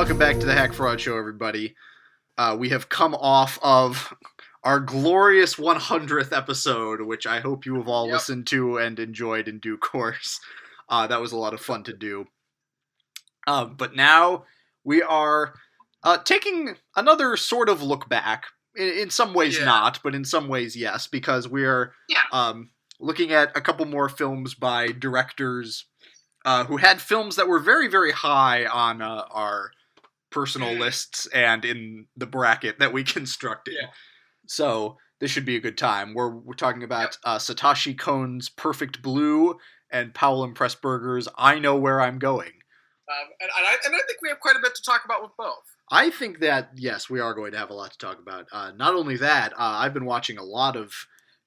Welcome back to the Hack Fraud Show, everybody. We have come off of our glorious 100th episode, which I hope you have all listened to and enjoyed in due course. That was a lot of fun to do. But now we are taking another sort of look back. In some ways not, but in some ways yes, because we are looking at a couple more films by directors who had films that were very, very high on our personal lists and in the bracket that we constructed. Yeah. So this should be a good time. We're talking about Satoshi Kon's Perfect Blue and Powell Pressburger's I Know Where I'm Going. And I think we have quite a bit to talk about with both. I think that, yes, we are going to have a lot to talk about. Not only that, I've been watching a lot of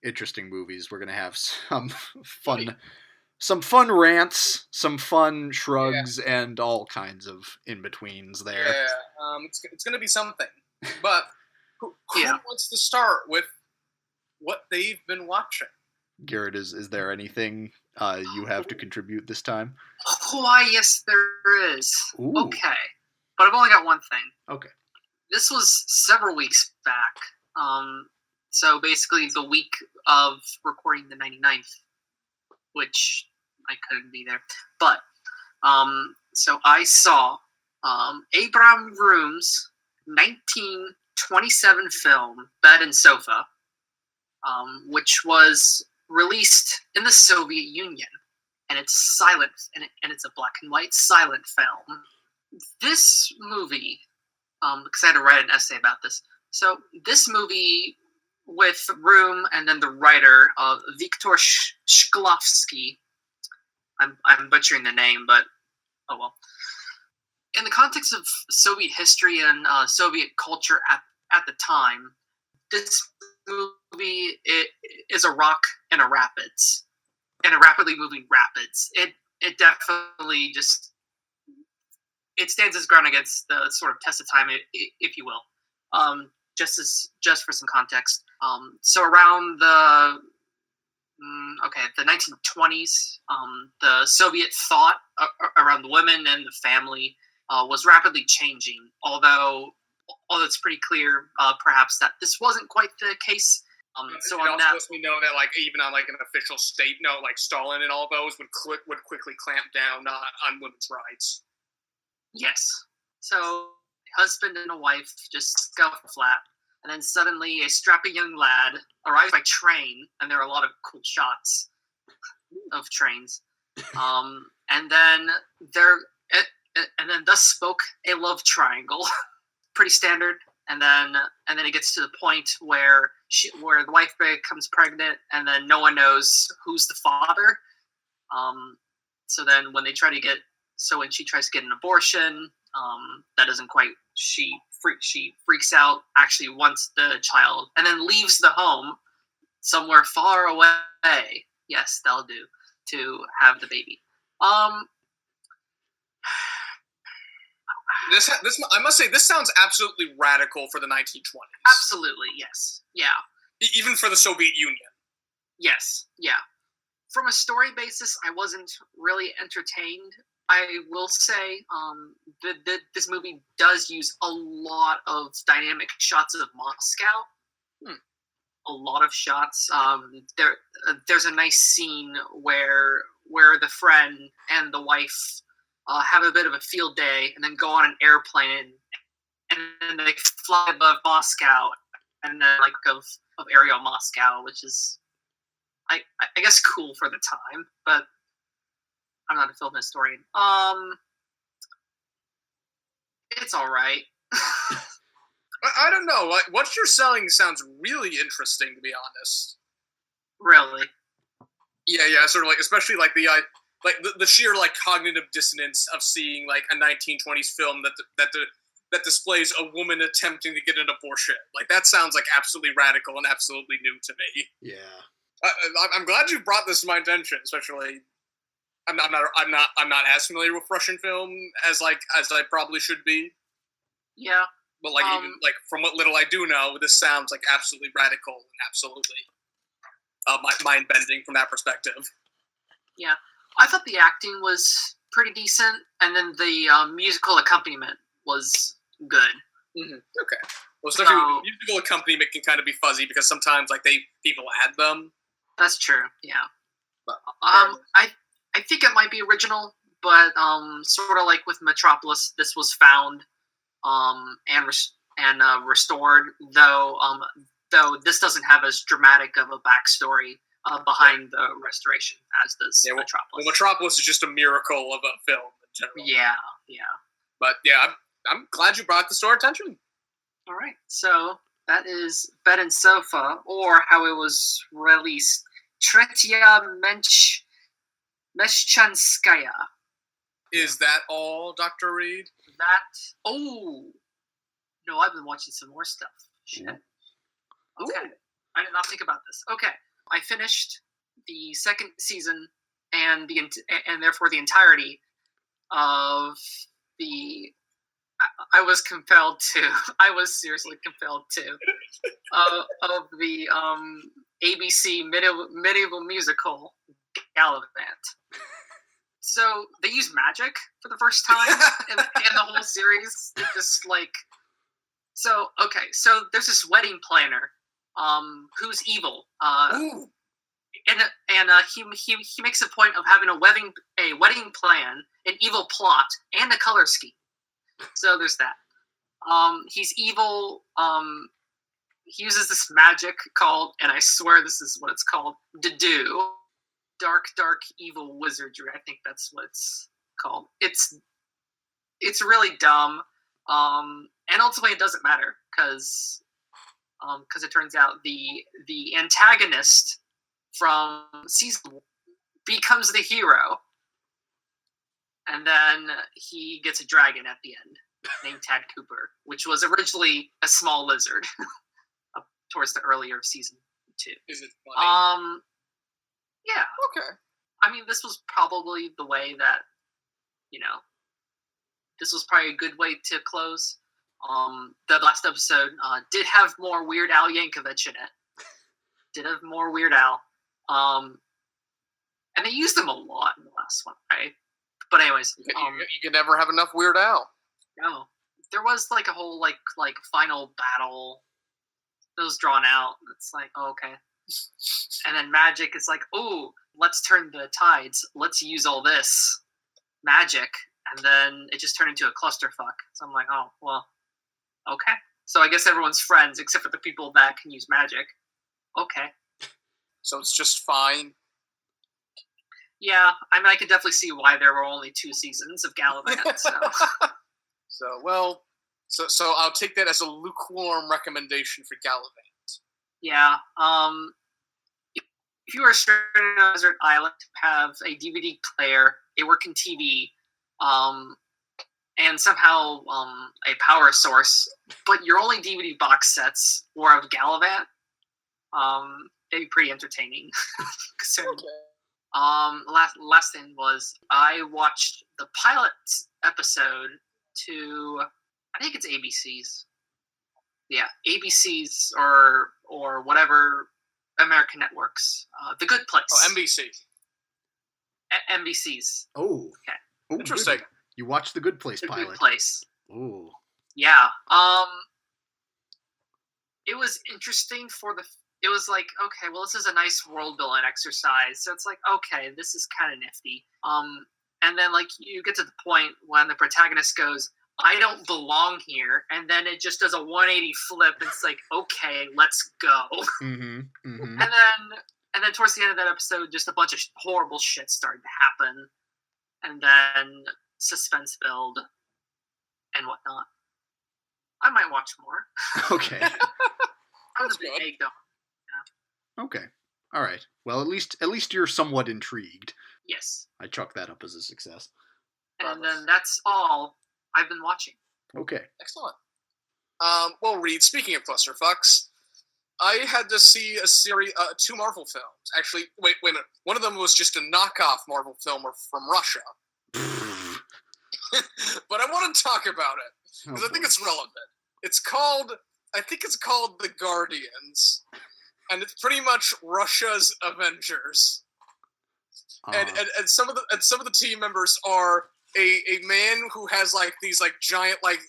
interesting movies. We're going to have some fun rants, some fun shrugs, and all kinds of in-betweens there. Yeah, it's going to be something. But who wants to start with what they've been watching? Garrett, is there anything you have to contribute this time? Why, yes, there is. Ooh. Okay. But I've only got one thing. Okay. This was several weeks back. So basically the week of recording the 99th, which I couldn't be there. But, so I saw Abraham Room's 1927 film, Bed and Sofa, which was released in the Soviet Union. And it's silent, and it's a black and white silent film. This movie, because I had to write an essay about this. So this movie with Room and then the writer, Viktor Shklovsky. I'm butchering the name, but oh well. In the context of Soviet history and Soviet culture at the time, this movie is a rock in a rapids, in a rapidly moving rapids. It definitely just it stands its ground against the sort of test of time, if you will. Just for some context. So around the 1920s, the Soviet thought around women and the family was rapidly changing. Although it's pretty clear, perhaps, that this wasn't quite the case. So on that, we know that, like, even on like an official state note, like Stalin and all those would quickly clamp down on women's rights. Yes. So husband and a wife just scuffle flat. And then suddenly a strapping young lad arrives by train, and there are a lot of cool shots of trains. And then thus spoke a love triangle, pretty standard. And then it gets to the point where the wife becomes pregnant, and then no one knows who's the father. So then when she tries to get an abortion, that doesn't quite. She freaks out, actually wants the child, and then leaves the home somewhere far away. Yes, that'll do, to have the baby. This I must say, this sounds absolutely radical for the 1920s. Absolutely, yes, yeah. Even for the Soviet Union. Yes, yeah. From a story basis, I wasn't really entertained. I will say this movie does use a lot of dynamic shots of Moscow. A lot of shots. There's a nice scene where the friend and the wife have a bit of a field day and then go on an airplane and then they fly above Moscow and then of aerial Moscow, which is I guess cool for the time, but I'm not a film historian. It's all right. I don't know. Like, what you're selling sounds really interesting, to be honest. Really? Yeah. Sort of like, especially like the sheer like cognitive dissonance of seeing like a 1920s film that displays a woman attempting to get an abortion. Like, that sounds like absolutely radical and absolutely new to me. Yeah. I'm glad you brought this to my attention, especially. I'm not as familiar with Russian film as I probably should be. Yeah. But even from what little I do know, this sounds like absolutely radical and absolutely mind bending from that perspective. Yeah, I thought the acting was pretty decent, and then the musical accompaniment was good. Mm-hmm. Okay. Well, especially with musical accompaniment can kind of be fuzzy because sometimes like people add them. That's true. Yeah. But, I think it might be original, but sort of like with Metropolis, this was found and restored. Though this doesn't have as dramatic of a backstory behind the restoration as does Metropolis. Well, Metropolis is just a miracle of a film in general. Yeah. But yeah, I'm glad you brought this to our attention. All right, so that is Bed and Sofa, or how it was released, Tretia Meshchanskaya. Is that all, Dr. Reed? No, I've been watching some more stuff. Shit. Okay, I did not think about this. Okay, I finished the second season and therefore the entirety of the. I was seriously compelled to of the ABC medieval musical Galavant. So they use magic for the first time in the whole series. It just like so there's this wedding planner who's evil. And he makes a point of having a wedding plan, an evil plot, and a color scheme. So there's that. He's evil. He uses this magic called, and I swear this is what it's called, Dedu. Dark, evil wizardry. I think that's what it's called. It's really dumb. And ultimately it doesn't matter because it turns out the antagonist from season 1 becomes the hero. And then he gets a dragon at the end named Tad Cooper, which was originally a small lizard up towards the earlier season 2. Is it funny? Yeah. Okay. I mean, this was probably the way that, this was probably a good way to close. The last episode did have more Weird Al Yankovic in it. Did have more Weird Al. And they used him a lot in the last one, right? But anyways, you can never have enough Weird Al. No, there was like a whole like final battle that was drawn out. It's like, oh, okay, and then magic is like, oh, let's turn the tides. Let's use all this magic, and then it just turned into a clusterfuck. So I'm like, oh well, okay. So I guess everyone's friends except for the people that can use magic. Okay. So it's just fine. Yeah, I mean, I could definitely see why there were only 2 seasons of Galavant. So I'll take that as a lukewarm recommendation for Galavant. Yeah. If you were stranded on a desert island, have a DVD player, a working TV, and somehow a power source, but your only DVD box sets were of Galavant, it'd be pretty entertaining. Okay. Last thing was I watched the pilot episode to, I think it's ABC's. Yeah, ABC's or whatever American networks. The Good Place. Oh, NBC. NBC's. Oh. Okay. Ooh, interesting. Good. You watched the Good Place pilot. The Good Place. Ooh. Yeah. It was interesting it was like, okay, well, this is a nice world building exercise. So it's like, okay, this is kind of nifty. And then like you get to the point when the protagonist goes, I don't belong here. And then it just does a 180 flip. And it's like, okay, let's go. Mm-hmm. Mm-hmm. And then towards the end of that episode, just a bunch of horrible shit started to happen. And then suspense build and whatnot. I might watch more. Okay. I was a bit egged on. Okay. All right. Well, at least you're somewhat intrigued. Yes. I chalk that up as a success. And then that's all I've been watching. Okay. Excellent. Well, Reed, speaking of clusterfucks, I had to see a series, 2 Marvel films. Actually, wait a minute. One of them was just a knockoff Marvel film from Russia. But I want to talk about it because I think it's relevant. I think it's called The Guardians. And it's pretty much Russia's Avengers, and some of the team members are a man who has like these like giant like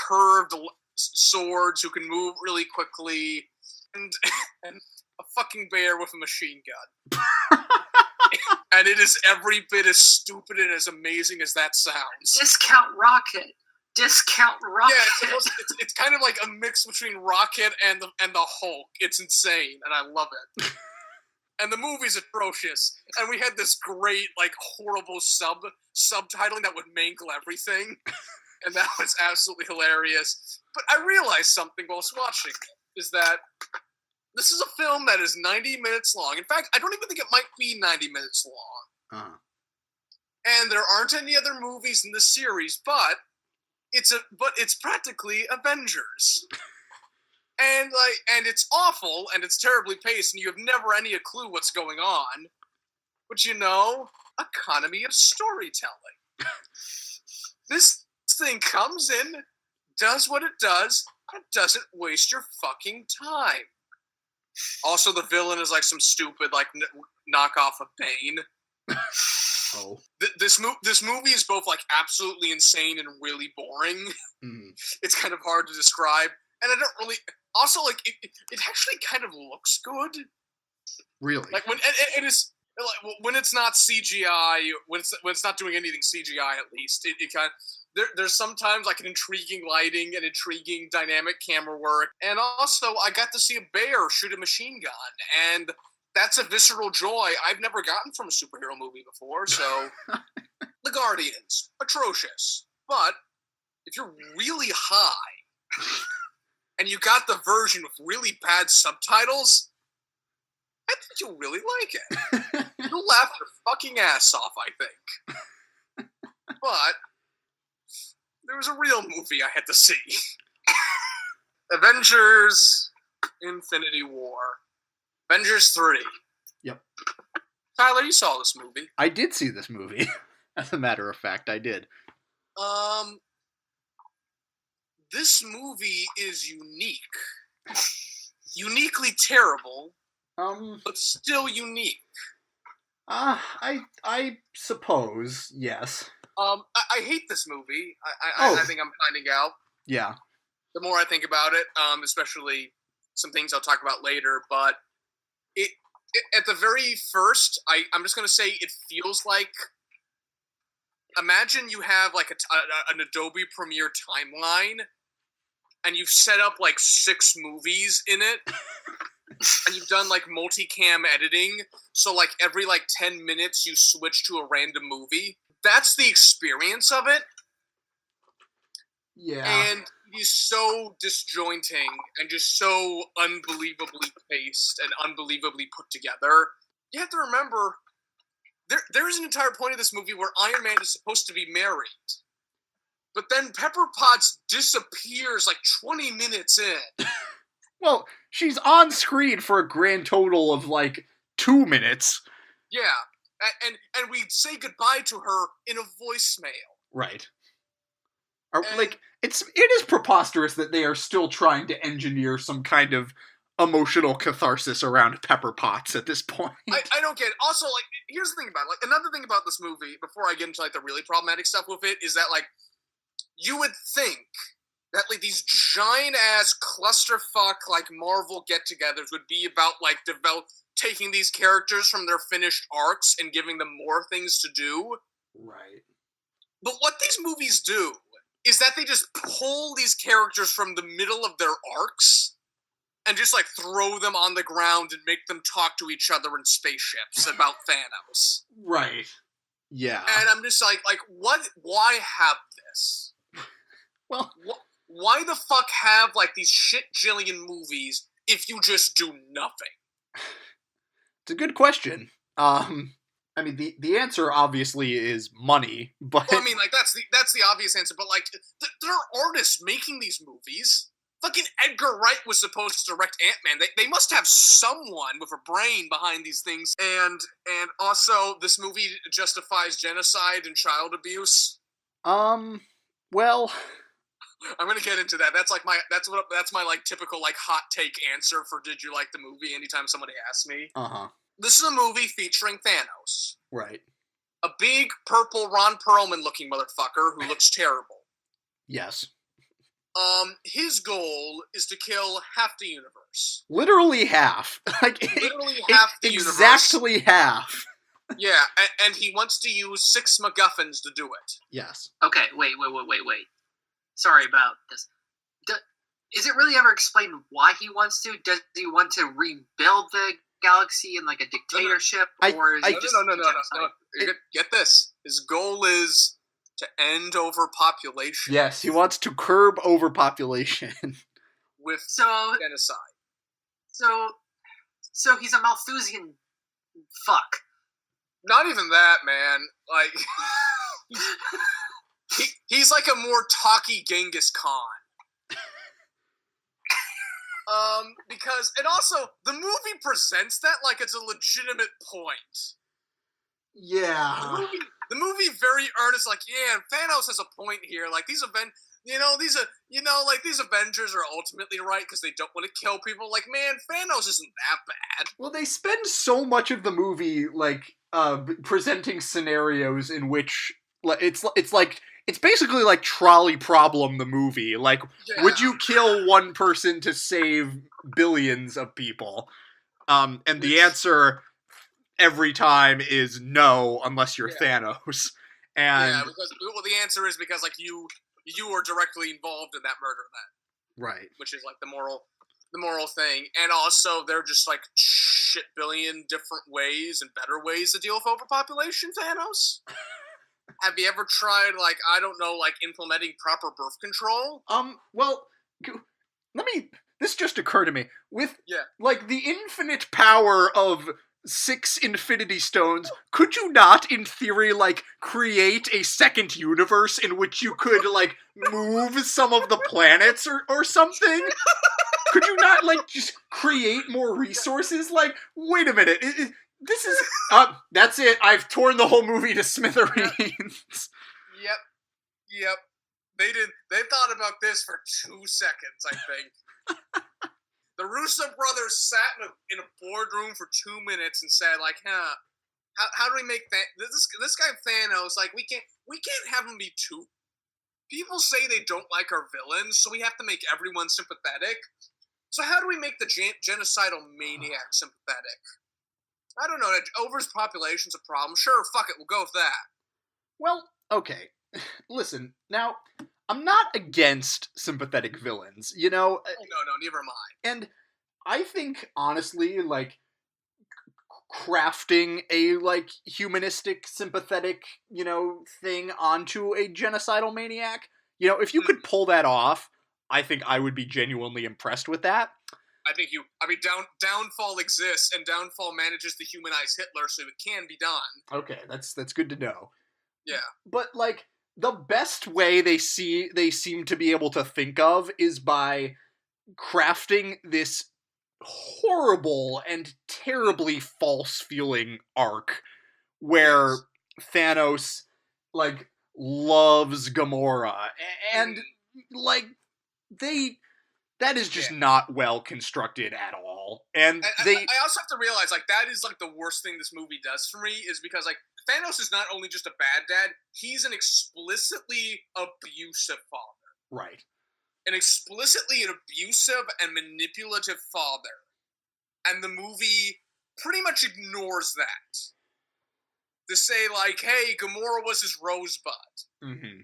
curved swords who can move really quickly, and a fucking bear with a machine gun. And it is every bit as stupid and as amazing as that sounds. Discount Rocket. Yeah, it's kind of like a mix between Rocket and the Hulk. It's insane, and I love it. And the movie's atrocious. And we had this great, like, horrible subtitling that would mangle everything. And that was absolutely hilarious. But I realized something while watching it, is that this is a film that is 90 minutes long. In fact, I don't even think it might be 90 minutes long. Uh-huh. And there aren't any other movies in the series, but it's practically Avengers. And it's awful, and it's terribly paced, and you have never any clue what's going on. But economy of storytelling. This thing comes in, does what it does, and doesn't waste your fucking time. Also, the villain is like some stupid knockoff of Bane. Oh. This movie is both like absolutely insane and really boring. Mm. It's kind of hard to describe, and I don't really. Also, like it actually kind of looks good. Really? Like when it is like when it's not CGI, when it's not doing anything CGI, at least it kind of there's sometimes like an intriguing lighting and intriguing dynamic camera work, and also I got to see a bear shoot a machine gun, and that's a visceral joy I've never gotten from a superhero movie before. So, The Guardians, atrocious, but if you're really high and you got the version with really bad subtitles, I think you'll really like it. You'll laugh your fucking ass off, I think. But there was a real movie I had to see. Avengers Infinity War. Avengers 3. Yep. Tyler, you saw this movie. I did see this movie. As a matter of fact, I did. This movie is unique. Uniquely terrible, but still unique. I suppose, yes. I hate this movie. I think I'm finding out. Yeah. The more I think about it, especially some things I'll talk about later, but it at the very first, I'm just going to say it feels like, imagine you have like an Adobe Premiere timeline, and you've set up like 6 movies in it, and you've done like multicam editing, so like every like 10 minutes you switch to a random movie. That's the experience of it. Yeah. And he's so disjointing and just so unbelievably paced and unbelievably put together. You have to remember, there's an entire point of this movie where Iron Man is supposed to be married. But then Pepper Potts disappears like 20 minutes in. Well, she's on screen for a grand total of like 2 minutes. Yeah. And we say goodbye to her in a voicemail. Right. It is preposterous that they are still trying to engineer some kind of emotional catharsis around Pepper Potts at this point. I don't get it. Also, like, here's the thing about it. Like, another thing about this movie, before I get into like the really problematic stuff with it, is that like you would think that like these giant ass clusterfuck like Marvel get-togethers would be about like taking these characters from their finished arcs and giving them more things to do. Right. But what these movies do is that they just pull these characters from the middle of their arcs and just like throw them on the ground and make them talk to each other in spaceships about Thanos. Right. Yeah. And I'm just like what? Why have this? Well, why the fuck have like these shit jillion movies if you just do nothing? It's a good question. I mean, the answer obviously is money, but well, I mean, like that's the obvious answer. But like, there are artists making these movies. Fucking Edgar Wright was supposed to direct Ant-Man. They must have someone with a brain behind these things. And also, this movie justifies genocide and child abuse. Well, I'm gonna get into that. That's my like typical like hot take answer for did you like the movie? Anytime somebody asks me. This is a movie featuring Thanos. Right. A big purple Ron Perlman looking motherfucker who looks terrible. Yes. His goal is to kill half the universe. Literally half. Literally half the universe. Exactly half. Yeah, and he wants to use 6 MacGuffins to do it. Yes. Okay, wait. Sorry about this. Is it really ever explained why he wants to? Does he want to rebuild the galaxy in like a dictatorship, or is he just no. Get this. His goal is to end overpopulation. Yes, he wants to curb overpopulation with genocide. So he's a Malthusian fuck. Not even that, man. Like he's like a more talky Genghis Khan. Because, and also, the movie presents that like it's a legitimate point. Yeah. The movie very earnest, like, yeah, Thanos has a point here. Like, these Avengers are ultimately right because they don't want to kill people. Like, man, Thanos isn't that bad. Well, they spend so much of the movie, like, presenting scenarios in which, it's basically like Trolley Problem, the movie. Like, would you kill one person to save billions of people? And the answer every time is no, unless you're Thanos. And because the answer is because like you are directly involved in that murder then. Right. Which is like the moral thing. And also they're just like shit billion different ways and better ways to deal with overpopulation, Thanos. Have you ever tried, like, I don't know, like, implementing proper birth control? Well, this just occurred to me. With, like, the infinite power of 6 Infinity Stones, could you not, in theory, like, create a second universe in which you could, like, move some of the planets or something? Could you not, like, just create more resources? Like, wait a minute, this is... that's it. I've torn the whole movie to smithereens. Yep. They thought about this for 2 seconds, I think. The Russo brothers sat in a boardroom for 2 minutes and said, like, how do we make this guy Thanos, like, we can't have him be too... People say they don't like our villains, so we have to make everyone sympathetic. So how do we make the genocidal maniac sympathetic? I don't know. Overpopulation's a problem. Sure, fuck it. We'll go with that. Well, okay. Listen, now, I'm not against sympathetic villains, you know? Oh, no, neither am I. And I think, honestly, like, crafting a, like, humanistic, sympathetic, you know, thing onto a genocidal maniac, you know, if you could pull that off, I think I would be genuinely impressed with that. Downfall exists, and Downfall manages to humanize Hitler, so it can be done. Okay, that's good to know. Yeah. But, like, the best way they seem to be able to think of is by crafting this horrible and terribly false-feeling arc where Thanos, like, loves Gamora, and, like, that is just not well constructed at all. And I also have to realize, like, that is, like, the worst thing this movie does for me, is because, like, Thanos is not only just a bad dad, he's an explicitly abusive father. Right. An explicitly abusive and manipulative father. And the movie pretty much ignores that. To say, like, hey, Gamora was his rosebud. Mm-hmm.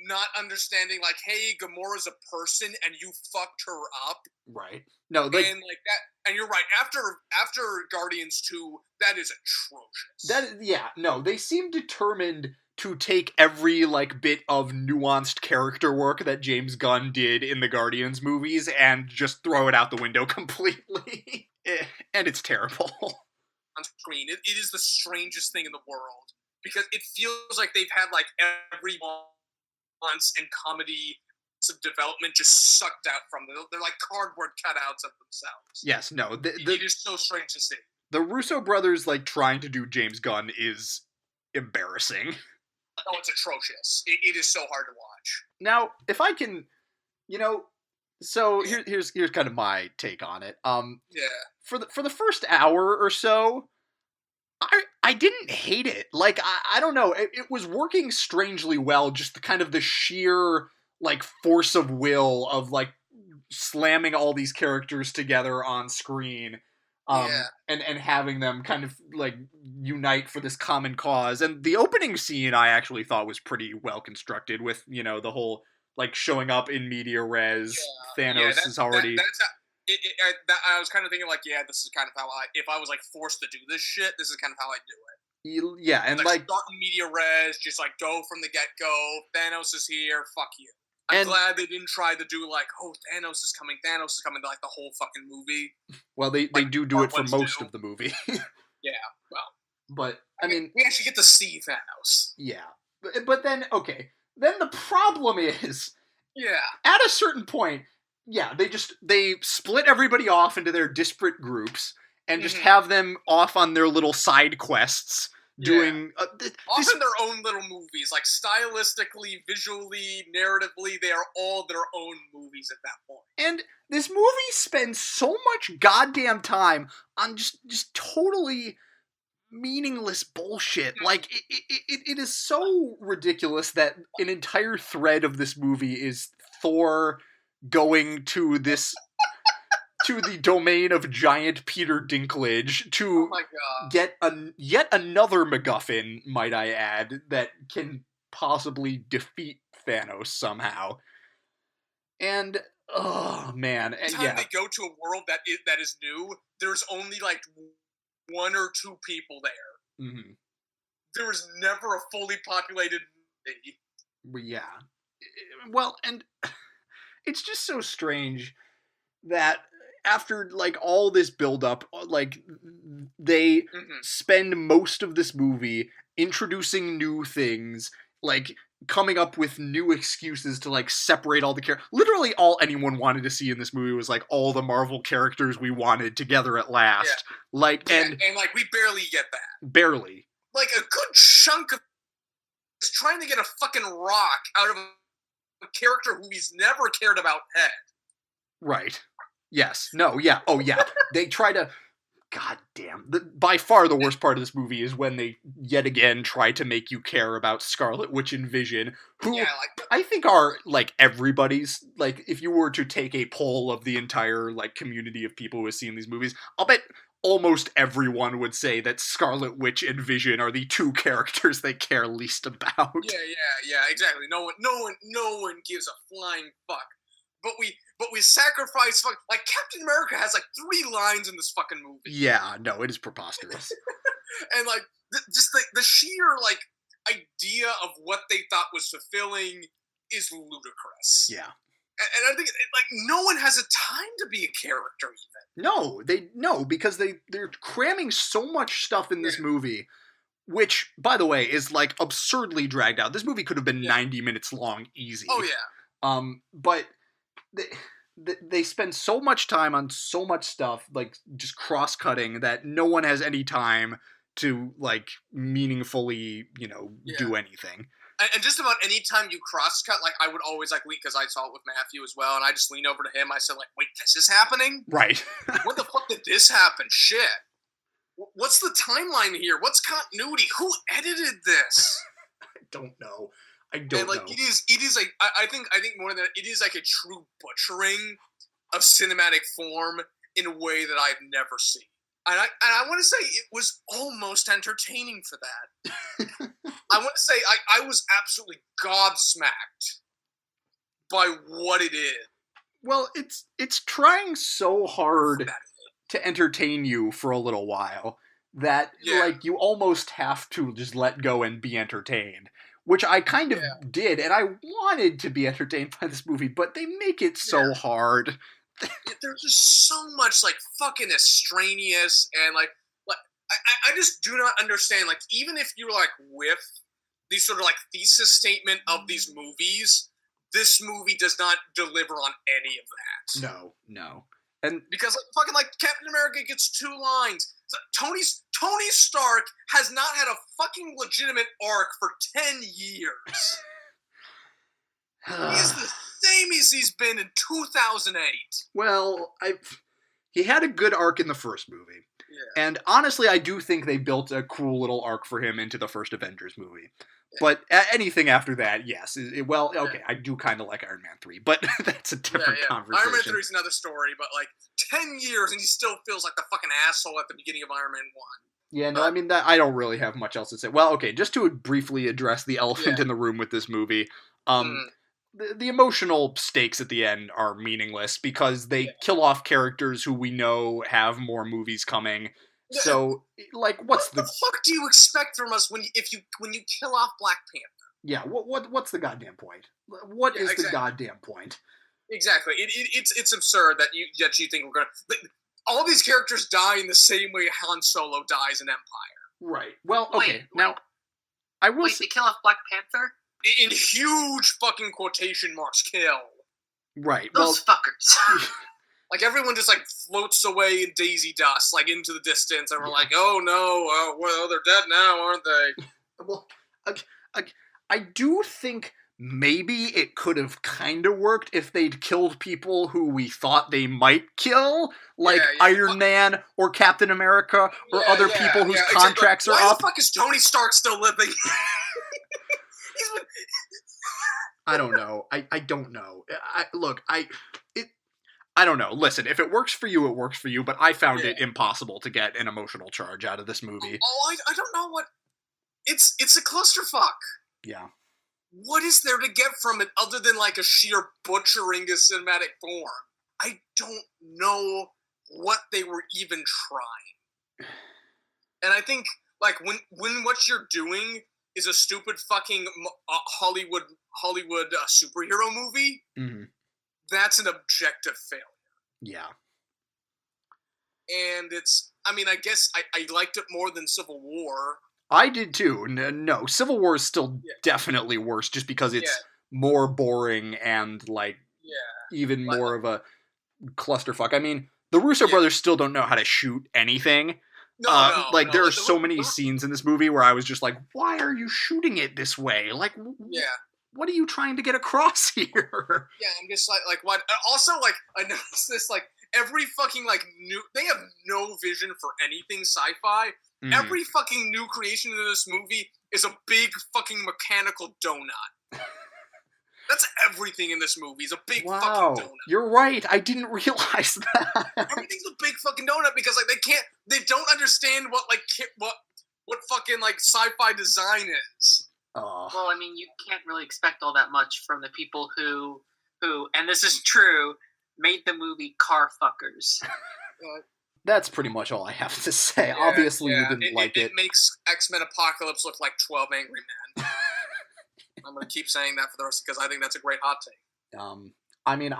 Not understanding, like, hey, Gamora's a person and you fucked her up. Right. No, and like that, and you're right. After Guardians 2, that is atrocious. They seem determined to take every, like, bit of nuanced character work that James Gunn did in the Guardians movies and just throw it out the window completely. And it's terrible. On screen, it is the strangest thing in the world, because it feels like they've had, like, every nuance and comedy of development just sucked out from them. They're like cardboard cutouts of themselves. Yes, no. It is so strange to see. The Russo brothers, like, trying to do James Gunn is embarrassing. Oh, it's atrocious. It is so hard to watch. Now, if I can, you know, so here's kind of my take on it. For the first hour or so, I didn't hate it. Like, I don't know. It was working strangely well, just the kind of the sheer, like force of will of like slamming all these characters together on screen. And having them kind of like unite for this common cause. And the opening scene I actually thought was pretty well constructed with, you know, the whole like showing up in media res. Thanos is already. I was kind of thinking like, yeah, this is kind of how if I was like forced to do this shit, this is kind of how I do it. Yeah, and like start in media res, just like go from the get go. Thanos is here. Fuck you. I'm glad they didn't try to do like, oh, Thanos is coming, like the whole fucking movie. Well, they do it for most of the movie. Yeah, well. But, I mean... We actually get to see Thanos. Yeah. But then, okay. Then the problem is... Yeah. At a certain point, yeah, they split everybody off into their disparate groups and just have them off on their little side quests. Doing often their own little movies, like stylistically, visually, narratively, they are all their own movies at that point. And this movie spends so much goddamn time on just totally meaningless bullshit. Like it is so ridiculous that an entire thread of this movie is Thor going to this. To the domain of giant Peter Dinklage to get yet another MacGuffin, might I add, that can possibly defeat Thanos somehow. And oh man, every time they go to a world that is new, there's only like one or two people there. Mm-hmm. There is never a fully populated city. Yeah, well, and it's just so strange that. After, like, all this build-up, like, they spend most of this movie introducing new things, like, coming up with new excuses to, like, separate all the characters. Literally all anyone wanted to see in this movie was, like, all the Marvel characters we wanted together at last. Yeah. Like, and, like, we barely get that. Barely. Like, a good chunk of is trying to get a fucking rock out of a character who he's never cared about head. Right. Yes. No. Yeah. Oh, yeah. They try to... God damn. By far the worst part of this movie is when they, yet again, try to make you care about Scarlet Witch and Vision, who I think are, like, everybody's... Like, if you were to take a poll of the entire, like, community of people who have seen these movies, I'll bet almost everyone would say that Scarlet Witch and Vision are the two characters they care least about. Yeah, exactly. No one gives a flying fuck. But we sacrifice like Captain America has like 3 lines in this fucking movie. Yeah, no, it is preposterous. And like just the sheer like idea of what they thought was fulfilling is ludicrous. Yeah. And I think like no one has a time to be a character even. No, because they're cramming so much stuff in this movie, which by the way is like absurdly dragged out. This movie could have been 90 minutes long easy. Oh yeah. But they spend so much time on so much stuff, like just cross-cutting, that no one has any time to like meaningfully, do anything. And just about any time you cross-cut, like I would always like lean, because I saw it with Matthew as well, and I just lean over to him. I said like, "Wait, this is happening? Right? When the fuck did this happen? Shit! What's the timeline here? What's continuity? Who edited this?" I don't know. And like know. It is like I think more than that, it is like a true butchering of cinematic form in a way that I've never seen. And I want to say it was almost entertaining for that. I want to say I was absolutely gobsmacked by what it is. Well, it's trying so hard to entertain you for a little while that like you almost have to just let go and be entertained. Which I kind of did, and I wanted to be entertained by this movie, but they make it so hard. There's just so much, like, fucking extraneous, and, like I just do not understand, like, even if you're, like, with the sort of, like, thesis statement of these movies, this movie does not deliver on any of that. No. And because, like, fucking, like, Captain America gets 2 lines. Tony Stark has not had a fucking legitimate arc for 10 years. He's the same as he's been in 2008. Well, he had a good arc in the first movie. Yeah. And honestly, I do think they built a cool little arc for him into the first Avengers movie. Yeah. But anything after that, yes. I do kind of like Iron Man 3, but that's a different conversation. Iron Man 3 is another story, but like 10 years and he still feels like the fucking asshole at the beginning of Iron Man 1. Yeah, no, I mean, that I don't really have much else to say. Well, okay, just to briefly address the elephant in the room with this movie, the emotional stakes at the end are meaningless because they kill off characters who we know have more movies coming. Yeah. So, like, what the fuck do you expect from us when you kill off Black Panther? Yeah, what's the goddamn point? What is the goddamn point? Exactly. It's absurd that you think we're gonna. All these characters die in the same way Han Solo dies in Empire. Right. Well, okay. Now, I will. Wait, they kill off Black Panther? In huge fucking quotation marks, kill. Right. Those fuckers. Like, everyone just, like, floats away in daisy dust, like, into the distance, and we're like, oh, no, well, they're dead now, aren't they? Well, I do think maybe it could have kind of worked if they'd killed people who we thought they might kill, like Iron Man or Captain America or other people whose contracts are up. Why the fuck is Tony Stark still living? I don't know. I don't know. I don't know. Listen, if it works for you, it works for you, but I found it impossible to get an emotional charge out of this movie. I don't know what... It's a clusterfuck. Yeah. What is there to get from it other than, like, a sheer butchering of cinematic form? I don't know what they were even trying. And I think, like, when what you're doing is a stupid fucking Hollywood superhero movie, that's an objective failure. Yeah. And I guess I liked it more than Civil War. I did too. No, Civil War is still definitely worse just because it's more boring and, like, even more of a clusterfuck. I mean, the Russo brothers still don't know how to shoot anything. There are so many scenes in this movie where I was just like, why are you shooting it this way? Like, what are you trying to get across here? Yeah, I'm just like what? Also, like, I noticed this, like, every fucking, like, they have no vision for anything sci-fi. Every fucking new creation in this movie is a big fucking mechanical donut. That's everything in this movie is a big fucking donut. You're right. I didn't realize that. Everything's a big fucking donut because, like, they don't understand what fucking, like, sci-fi design is. Oh. Well, I mean, you can't really expect all that much from the people who, and this is true, made the movie Car Fuckers. That's pretty much all I have to say. Obviously, you didn't like it. It makes X-Men Apocalypse look like 12 Angry Men. I'm going to keep saying that for the rest because I think that's a great hot take. I mean,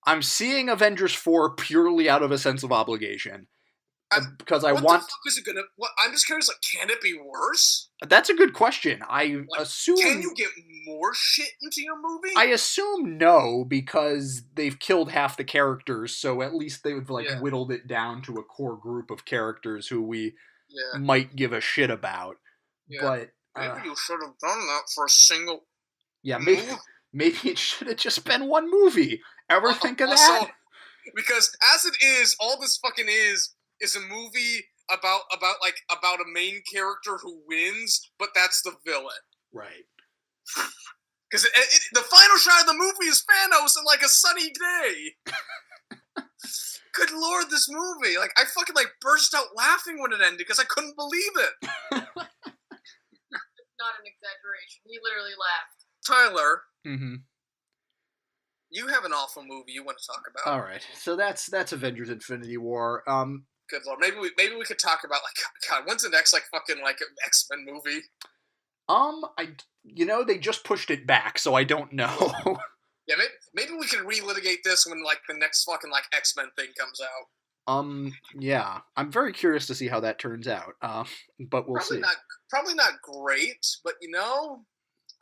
I'm seeing Avengers 4 purely out of a sense of obligation. Because I want. What the fuck is it gonna? I'm just curious. Like, can it be worse? That's a good question. I assume. Can you get more shit into your movie? I assume no, because they've killed half the characters, so at least they've whittled it down to a core group of characters who we might give a shit about. Yeah. But maybe you should have done that for a single. Yeah, maybe it should have just been one movie. Ever think of that? Because as it is, all this fucking is a movie about a main character who wins, but that's the villain. Right. Because the final shot of the movie is Thanos in, like, a sunny day. Good lord, this movie! Like, I fucking, like, burst out laughing when it ended because I couldn't believe it. Not an exaggeration. He literally laughed. Tyler. Mm-hmm. You have an awful movie you want to talk about. All right, so that's Avengers: Infinity War. Good lord, maybe we could talk about, like, God, when's the next, like, fucking, like, X-Men movie? They just pushed it back, so I don't know. Yeah, maybe we can relitigate this when, like, the next fucking, like, X-Men thing comes out. Yeah, I'm very curious to see how that turns out. But we'll see. Probably not great, but,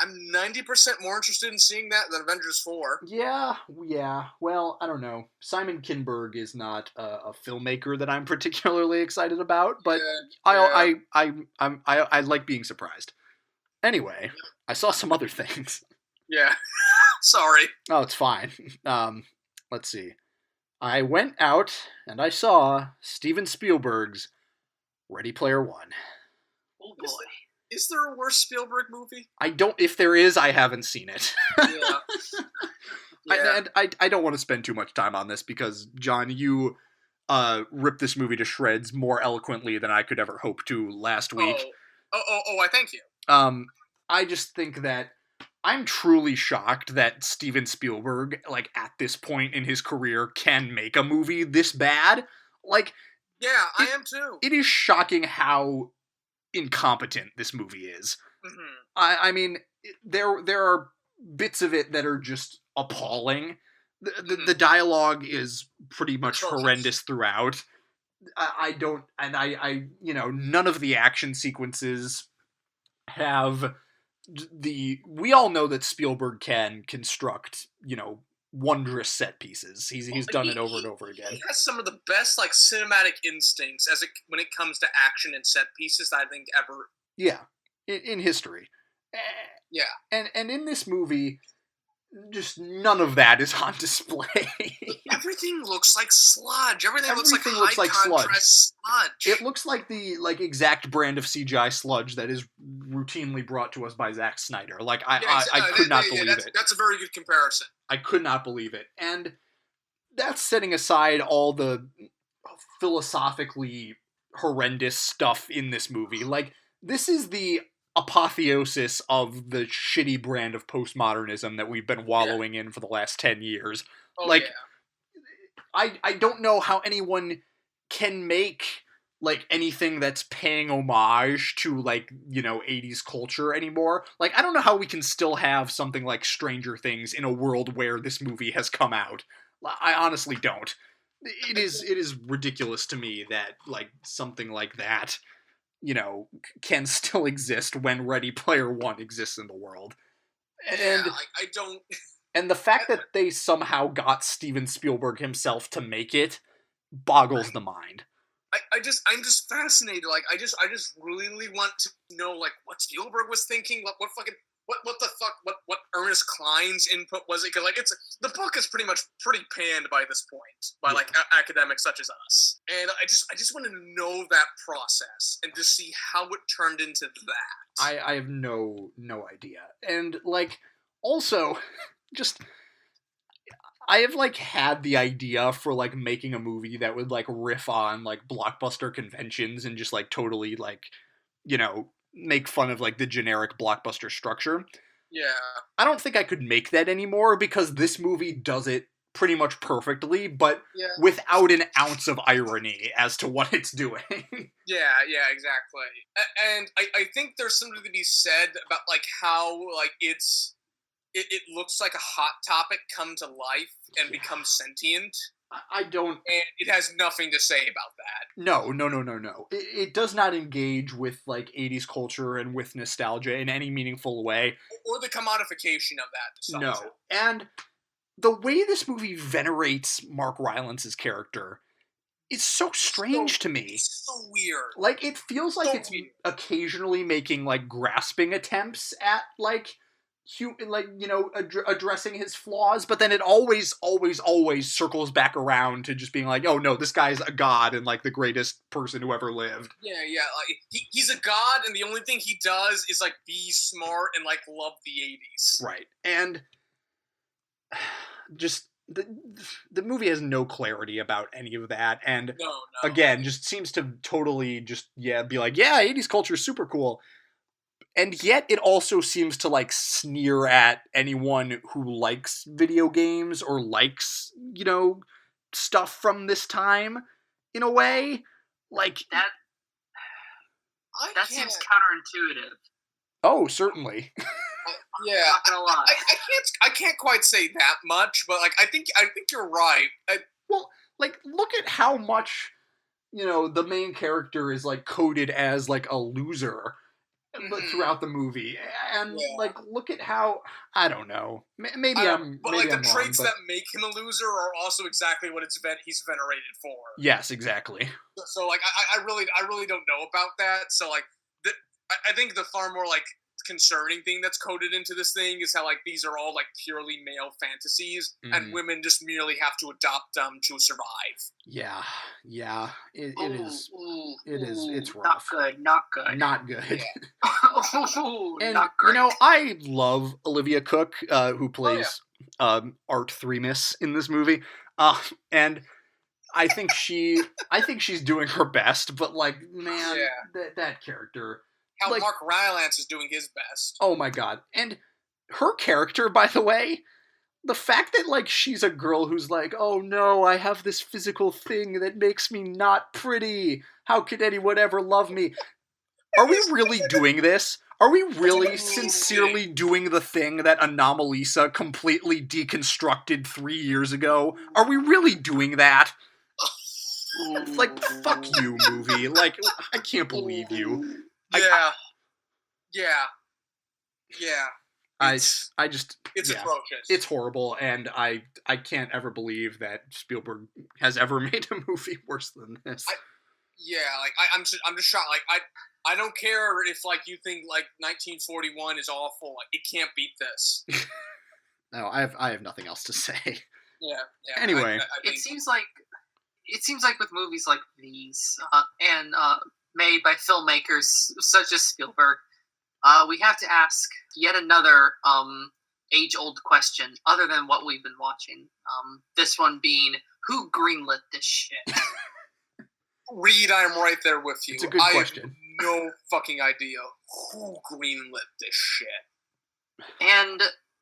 I'm 90% more interested in seeing that than Avengers 4. Yeah. Well, I don't know. Simon Kinberg is not a filmmaker that I'm particularly excited about, but I like being surprised. Anyway, I saw some other things. Yeah. Sorry. Oh, it's fine. Let's see. I went out and I saw Steven Spielberg's Ready Player One. Oh boy. Is there a worse Spielberg movie? If there is, I haven't seen it. Yeah. And I don't want to spend too much time on this because, John, you ripped this movie to shreds more eloquently than I could ever hope to last week. I thank you. I just think that I'm truly shocked that Steven Spielberg, like, at this point in his career, can make a movie this bad. Like, yeah, I am too. It is shocking how incompetent this movie is. Mm-hmm. I mean, there are bits of it that are just appalling. The dialogue is pretty much horrendous throughout. I none of the action sequences have we all know that Spielberg can construct, wondrous set pieces. He's done it over and over again. He has some of the best like cinematic instincts when it comes to action and set pieces that I think ever. Yeah, in history. Yeah, and in this movie, just none of that is on display. Everything looks like sludge. Everything looks like high contrast sludge. It looks like the exact brand of CGI sludge that is routinely brought to us by Zack Snyder. Like I could not believe it. That's a very good comparison. I could not believe it, and that's setting aside all the philosophically horrendous stuff in this movie. Like, this is the apotheosis of the shitty brand of postmodernism that we've been wallowing in for the last 10 years. I don't know how anyone can make like anything that's paying homage to 80s culture anymore. Like, I don't know how we can still have something like Stranger Things in a world where this movie has come out. I honestly don't. It is ridiculous to me that like something like that can still exist when Ready Player One exists in the world. And I don't. And the fact that they somehow got Steven Spielberg himself to make it boggles the mind. I'm just fascinated. Like, I just really want to know like what Spielberg was thinking. What the fuck? What Ernest Cline's input was it? Because like the book is pretty panned by this point by like academics such as us, and I just want to know that process and to see how it turned into that. I have no idea, and like also just I have like had the idea for like making a movie that would like riff on like blockbuster conventions and just like totally like make fun of like the generic blockbuster structure. Yeah. I don't think I could make that anymore because this movie does it pretty much perfectly, but without an ounce of irony as to what it's doing. Yeah, exactly. And I think there's something to be said about like how like it looks like a hot topic come to life and become sentient. I don't... And it has nothing to say about that. No. It does not engage with, like, 80s culture and with nostalgia in any meaningful way. Or the commodification of that nostalgia. No. And the way this movie venerates Mark Rylance's character is so strange to me. It's so weird. Like, it feels like it's occasionally making, like, grasping attempts at, like... addressing his flaws, but then it always circles back around to just being like, oh no, this guy's a god and like the greatest person who ever lived. Yeah, like he's a god, and the only thing he does is like be smart and like love the 80s. Right, and just the movie has no clarity about any of that, and again, just seems to totally just be like, 80s culture is super cool. And yet it also seems to, like, sneer at anyone who likes video games or likes, stuff from this time, in a way. Like... That seems counterintuitive. Oh, certainly. Yeah. Not gonna lie. I can't quite say that much, but, like, I think you're right. Well, like, look at how much, the main character is, like, coded as, like, a loser... throughout the movie, and like look at how I don't know. Maybe I'm. But maybe like I'm the traits wrong, that make him a loser are also exactly what he's venerated for. Yes, exactly. So like I really don't know about that. So like I think the far more like concerning thing that's coded into this thing is how like these are all like purely male fantasies, and women just merely have to adopt them to survive. Yeah, it is. Ooh, It's rough. Not good. Not good. Ooh, And not great. I love Olivia Cook, who plays Art Threemus in this movie, and I think she's doing her best. But like, man, that character. How like, Mark Rylance is doing his best. Oh my god. And her character, by the way, the fact that like she's a girl who's like, oh no, I have this physical thing that makes me not pretty. How could anyone ever love me? Are we really doing this? Are we really sincerely doing the thing that Anomalisa completely deconstructed 3 years ago? Are we really doing that? Like, fuck you, movie. Like, I can't believe you. Yeah. I just it's atrocious. It's horrible, and I can't ever believe that Spielberg has ever made a movie worse than this. I'm just shocked. Like I don't care if like you think like 1941 is awful. Like, it can't beat this. No, I have nothing else to say. Yeah. Anyway, I think... it seems like with movies like these and made by filmmakers such as Spielberg, we have to ask yet another age-old question other than what we've been watching. This one being, who greenlit this shit? Reed, I'm right there with you. It's a good question. I have no fucking idea who greenlit this shit. And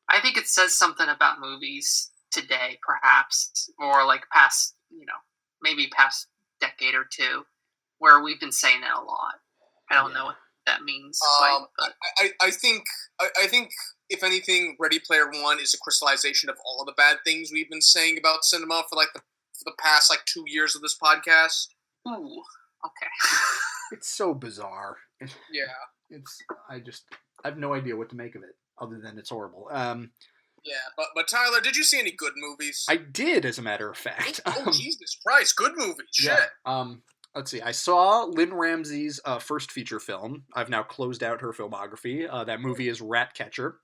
I think it says something about movies today, perhaps, or like past, maybe past decade or two, where we've been saying that a lot. I don't know what that means. But I think if anything, Ready Player One is a crystallization of all the bad things we've been saying about cinema for the past like 2 years of this podcast. Ooh, okay. It's so bizarre. Yeah. I have no idea what to make of it, other than it's horrible. Yeah, but Tyler, did you see any good movies? I did, as a matter of fact. Oh, Jesus Christ, good movies. Shit. Yeah. Let's see. I saw Lynn Ramsey's first feature film. I've now closed out her filmography. That movie is Ratcatcher.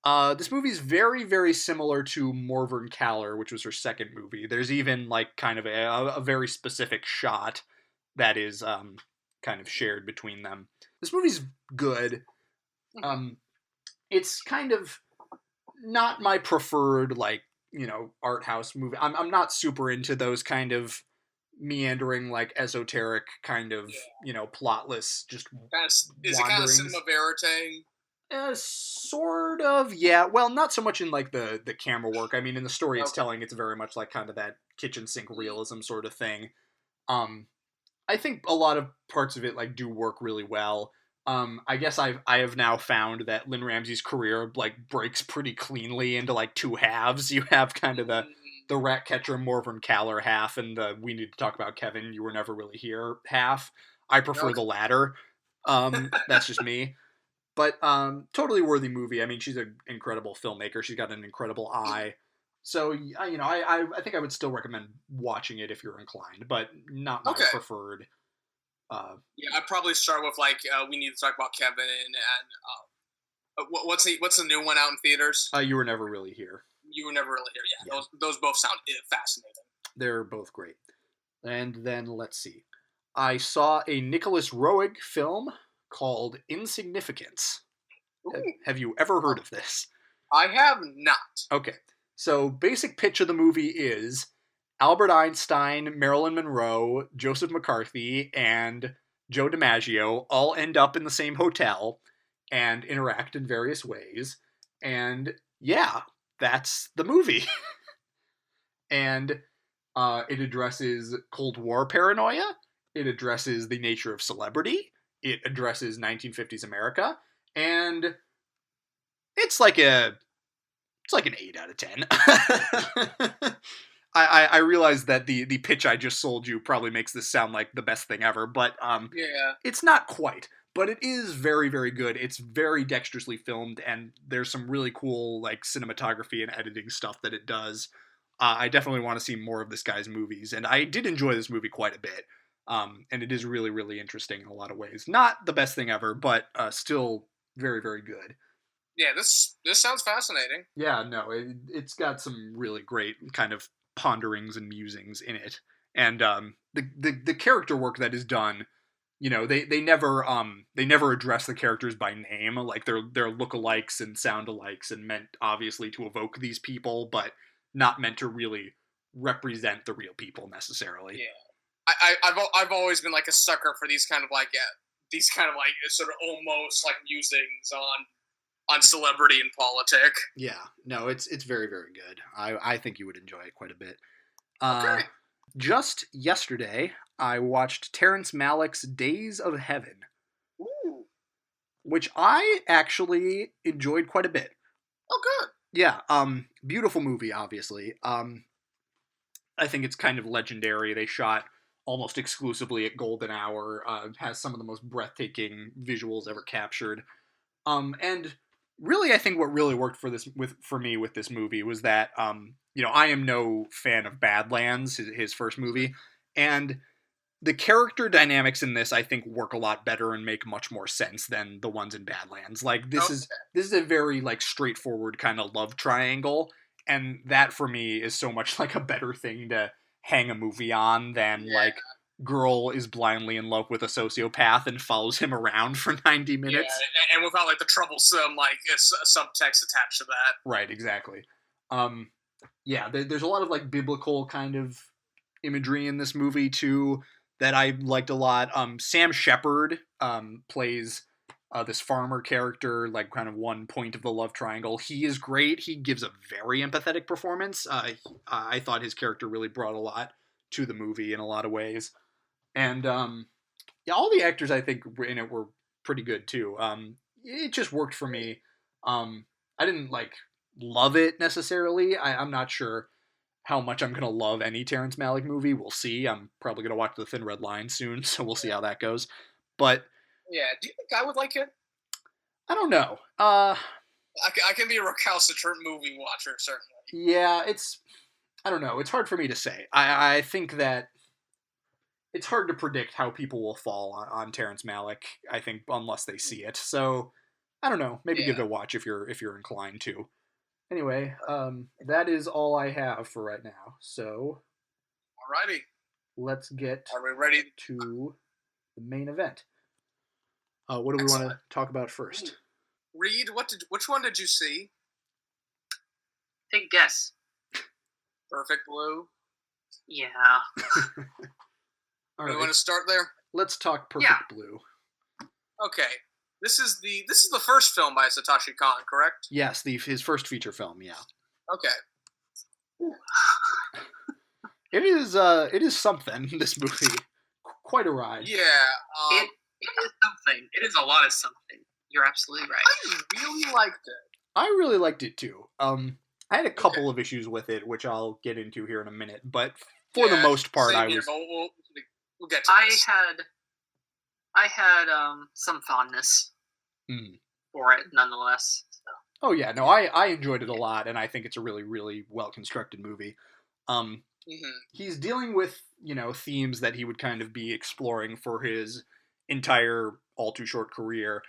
This movie is very, very similar to Morvern Caller, which was her second movie. There's even like kind of a very specific shot that is kind of shared between them. This movie's good. It's kind of not my preferred art house movie. I'm not super into those kind of meandering, like esoteric kind of plotless just is it kind of cinema verite? Sort of, yeah. Well, not so much in like the camera work. I mean, in the story it's telling, it's very much like kind of that kitchen sink realism sort of thing. I think a lot of parts of it like do work really well. I guess I have now found that Lynn Ramsey's career like breaks pretty cleanly into like two halves. You have kind of the Ratcatcher Morvern Caller half, and the We Need to Talk About Kevin, You Were Never Really Here half. I prefer the latter. That's just me. But totally worthy movie. I mean, she's an incredible filmmaker. She's got an incredible eye. So, I think I would still recommend watching it if you're inclined, but not my preferred. I'd probably start with We Need to Talk About Kevin and what's the new one out in theaters? You Were Never Really Here. You Were Never Really Here. Yeah. Those both sound fascinating. They're both great. And then let's see. I saw a Nicholas Roeg film called Insignificance. Have you ever heard of this? I have not. Okay. So, basic pitch of the movie is Albert Einstein, Marilyn Monroe, Joseph McCarthy, and Joe DiMaggio all end up in the same hotel and interact in various ways. And yeah, that's the movie. And it addresses Cold War paranoia. It addresses the nature of celebrity. It addresses 1950s America. And it's like an 8 out of 10. I realize that the pitch I just sold you probably makes this sound like the best thing ever, but it's not quite. But it is very, very good. It's very dexterously filmed, and there's some really cool like cinematography and editing stuff that it does. I definitely want to see more of this guy's movies, and I did enjoy this movie quite a bit. And it is really, really interesting in a lot of ways. Not the best thing ever, but still very, very good. Yeah, this sounds fascinating. Yeah, no, it's got some really great kind of ponderings and musings in it, and the character work that is done. They never address the characters by name. Like they're lookalikes and sound-alikes, and meant obviously to evoke these people, but not meant to really represent the real people necessarily. Yeah, I've always been like a sucker for these kind of like sort of almost like musings on celebrity and politic. Yeah, no, it's very, very good. I think you would enjoy it quite a bit. Okay. Just yesterday, I watched Terrence Malick's Days of Heaven, Ooh. which I actually enjoyed quite a bit. Oh, good. Yeah, beautiful movie, obviously. I think it's kind of legendary. They shot almost exclusively at golden hour. Has some of the most breathtaking visuals ever captured. And really, I think what really worked for me with this movie was that I am no fan of Badlands, his first movie, and the character dynamics in this I think work a lot better and make much more sense than the ones in Badlands. Like this is a very like straightforward kind of love triangle, and that for me is so much like a better thing to hang a movie on than like girl is blindly in love with a sociopath and follows him around for 90 minutes. Yeah, and without like the troublesome like subtext attached to that. Right, exactly. There's a lot of like biblical kind of imagery in this movie too that I liked a lot. Sam Shepard plays this farmer character, like kind of one point of the love triangle. He is great. He gives a very empathetic performance. I thought his character really brought a lot to the movie in a lot of ways. And all the actors I think in it were pretty good too. It just worked for me. I didn't like love it necessarily. I'm not sure how much I'm gonna love any Terrence Malick movie. We'll see. I'm probably gonna watch The Thin Red Line soon, so we'll see how that goes. But yeah, do you think I would like it? I don't know. I can be a recalcitrant movie watcher, certainly. Yeah, I don't know. It's hard for me to say. I think that it's hard to predict how people will fall on Terrence Malick, I think, unless they see it. So, I don't know. Maybe give it a watch if you're inclined to. Anyway, that is all I have for right now. So, alrighty. Let's get Are we ready to the main event. What do we want to talk about first? Reed, which one did you see? Take a guess. Perfect Blue. Yeah. All right. We want to start there? Let's talk Perfect Blue. Okay. This is the first film by Satoshi Kon, correct? Yes, his first feature film, yeah. Okay. It is something, this movie. Quite a ride. Yeah. It is something. It is a lot of something. You're absolutely right. I really liked it. I really liked it too. I had a couple of issues with it, which I'll get into here in a minute, but for the most part, We'll get to this. I had some fondness for it, nonetheless. So. Oh yeah, no, I enjoyed it a lot, and I think it's a really, really well constructed movie. He's dealing with themes that he would kind of be exploring for his entire all too short career.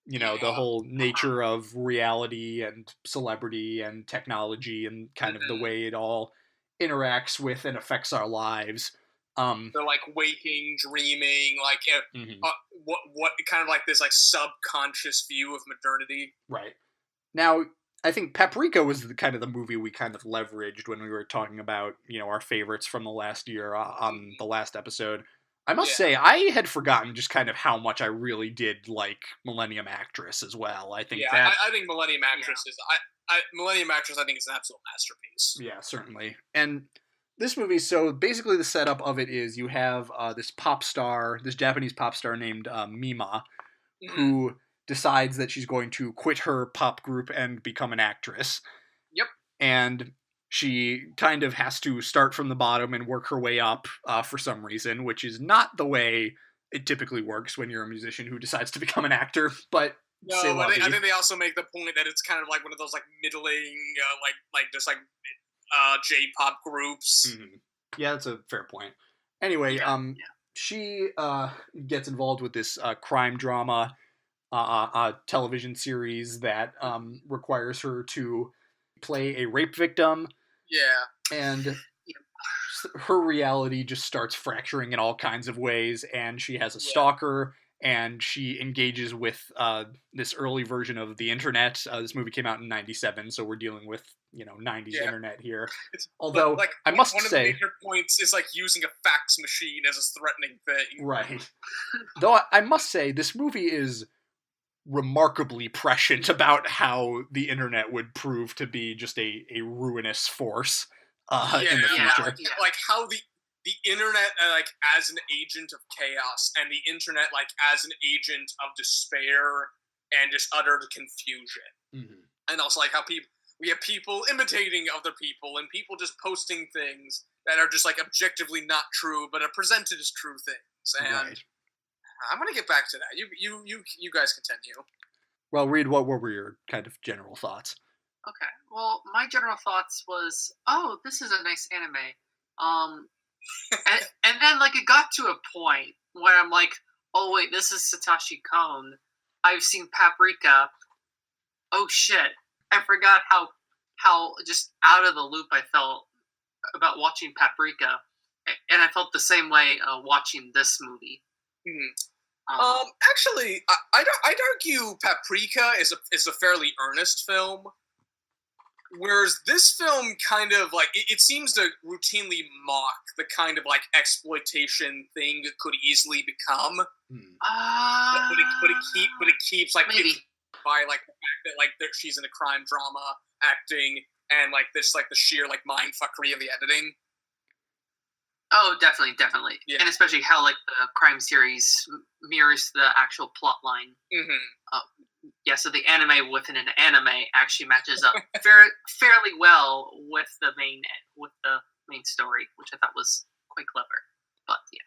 The whole nature of reality and celebrity and technology and kind of the way it all interacts with and affects our lives. They're like waking, dreaming, like what kind of like this like subconscious view of modernity. Right. Now, I think Paprika was kind of the movie we kind of leveraged when we were talking about our favorites from the last year on the last episode. I must say, I had forgotten just kind of how much I really did like Millennium Actress as well. I think I think Millennium Actress is Millennium Actress. I think is an absolute masterpiece. Yeah, certainly. And this movie, so basically the setup of it is you have this Japanese pop star named Mima, who decides that she's going to quit her pop group and become an actress. Yep. And she kind of has to start from the bottom and work her way up for some reason, which is not the way it typically works when you're a musician who decides to become an actor. But no, I think they also make the point that it's kind of like one of those like middling, J-pop groups. Mm-hmm. Yeah, that's a fair point. Anyway, she gets involved with this crime drama a television series that requires her to play a rape victim. Yeah. And her reality just starts fracturing in all kinds of ways, and she has a stalker, and she engages with this early version of the internet. This movie came out in 97, so we're dealing with 90s internet here. Although like, I must one say, of the major points is like using a fax machine as a threatening thing. right? Though I must say, this movie is remarkably prescient about how the internet would prove to be just a ruinous force in the future. Like how the internet like as an agent of chaos, and the internet like as an agent of despair and just utter confusion. Mm-hmm. And also like how we have people imitating other people, and people just posting things that are just like objectively not true but are presented as true things. And right. I'm gonna get back to that. You guys continue. Well, Reed, what were your kind of general thoughts? Okay. Well, my general thoughts was, oh, this is a nice anime. And then like it got to a point where I'm like, oh wait, this is Satoshi Kon. I've seen Paprika. Oh shit. I forgot how just out of the loop I felt about watching Paprika. And I felt the same way watching this movie. Mm-hmm. Actually, I'd argue Paprika is a fairly earnest film, whereas this film kind of like it seems to routinely mock the kind of like exploitation thing it could easily become. But it keeps like maybe. By like the fact that like she's in a crime drama acting, and like this like the sheer like mindfuckery of the editing. Oh, definitely. Yeah. And especially how like the crime series mirrors the actual plot line. Mm-hmm. Yeah, so the anime within an anime actually matches up fairly well with the main story, which I thought was quite clever. But yeah.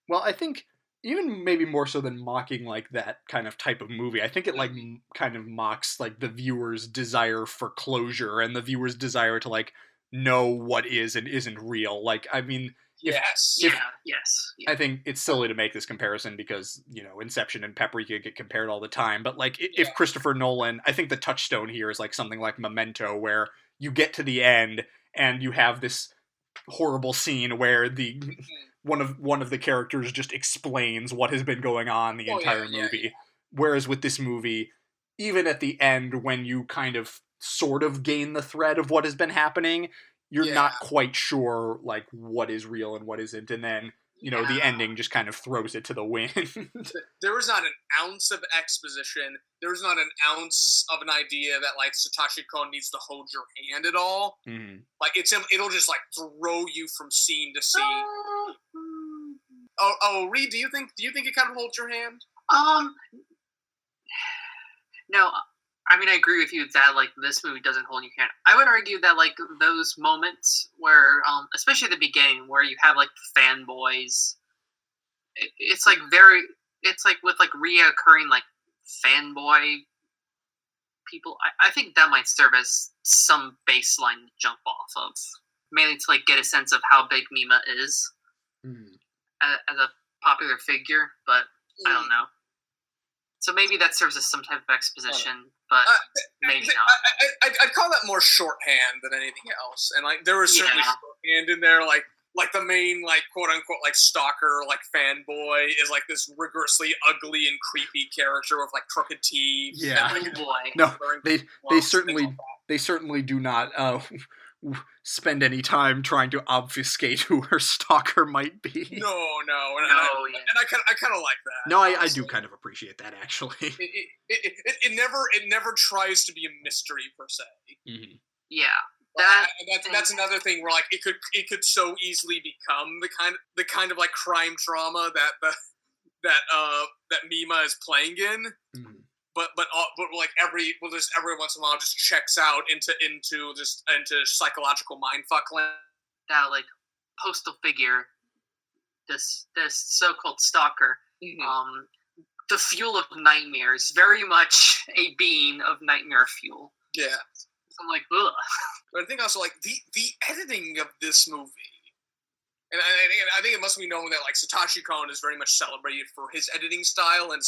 Well, I think even maybe more so than mocking like that kind of type of movie, I think it like kind of mocks like the viewer's desire for closure and the viewer's desire to like know what is and isn't real. Like, I mean, yes. I think it's silly to make this comparison because, Inception and Paprika get compared all the time. But, like, if Christopher Nolan, I think the touchstone here is, like, something like Memento, where you get to the end and you have this horrible scene where one of the characters just explains what has been going on the entire movie. Yeah. Whereas with this movie, even at the end, when you kind of sort of gain the thread of what has been happening, you're not quite sure, like, what is real and what isn't, and then, the ending just kind of throws it to the wind. There was not an ounce of exposition. There was not an ounce of an idea that, like, Satoshi Kon needs to hold your hand at all. Mm-hmm. Like, it'll just, like, throw you from scene to scene. Reed, do you think it kind of holds your hand? No, I mean, I agree with you that, like, this movie doesn't hold your hand. I would argue that, like, those moments where, especially at the beginning, where you have, like, fanboys, it's, like, with, like, reoccurring, like, fanboy people, I think that might serve as some baseline to jump off of. Mainly to, like, get a sense of how big Mima is as a popular figure, but I don't know. So maybe that serves as some type of exposition, but maybe not. I'd call that more shorthand than anything else. And like there was certainly shorthand in there, like the main like quote unquote like stalker like fanboy is like this rigorously ugly and creepy character with like crooked teeth. Yeah, and, like, boy. No, they certainly do not spend any time trying to obfuscate who her stalker might be. No, and I kind of like that. No, I do kind of appreciate that actually. It never tries to be a mystery per se. Mm-hmm. Yeah, that's another thing where like it could so easily become the kind of like crime drama that Mima is playing in. Mm-hmm. But like every once in a while just checks out into psychological mindfuck land. That like postal figure, this so-called stalker, the fuel of nightmares, very much a being of nightmare fuel. Yeah, so I'm like, ugh. But I think also like the editing of this movie, And I think it must be known that like Satoshi Kon is very much celebrated for his editing style, and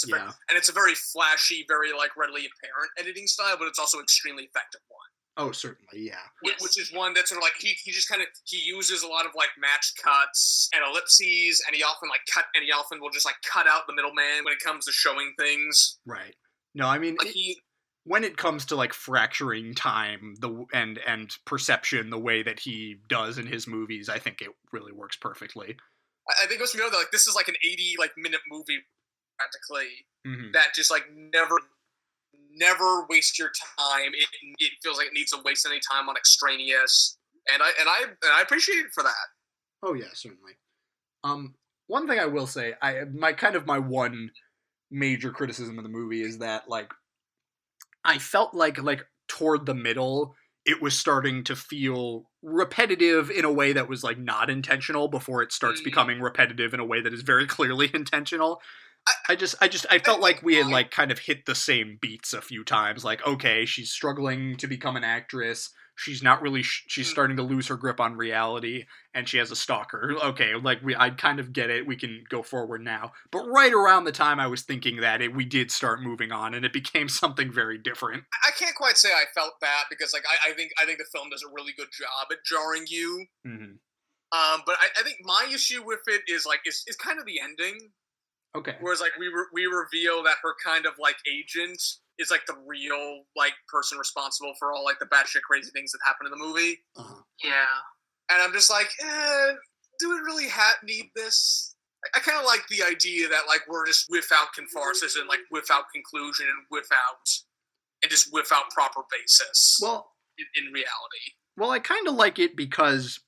it's a very flashy, very like readily apparent editing style, but it's also extremely effective one. Oh, certainly, yeah. Yes. Which is one that's sort of like he just kind of he uses a lot of like match cuts and ellipses, and he often will just like cut out the middleman when it comes to showing things. Right. No, I mean, like when it comes to like fracturing time and perception the way that he does in his movies, I think it really works perfectly. I think it's that like this is like an 80 minute movie practically mm-hmm. that just like never waste your time. It feels like it needs to waste any time on extraneous, and I appreciate it for that. Oh yeah, certainly. One thing I will say, my one major criticism of the movie is that like I felt like toward the middle it was starting to feel repetitive in a way that was like not intentional before it starts becoming repetitive in a way that is very clearly intentional. I felt like we had like kind of hit the same beats a few times. Like, okay, she's struggling to become an actress. She's not really. She's starting to lose her grip on reality, and she has a stalker. Okay, like I kind of get it. We can go forward now. But right around the time I was thinking that we did start moving on, and it became something very different. I can't quite say I felt that because like I think the film does a really good job at jarring you. Mm-hmm. But I think my issue with it is kind of the ending. Okay. Whereas like we reveal that her kind of like agent is like the real like person responsible for all like the batshit crazy things that happen in the movie. Uh-huh. Yeah. And I'm just like, do we really need this? I kind of like the idea that like we're just without catharsis and like without conclusion and just without proper basis. Well, in reality. Well, I kind of like it because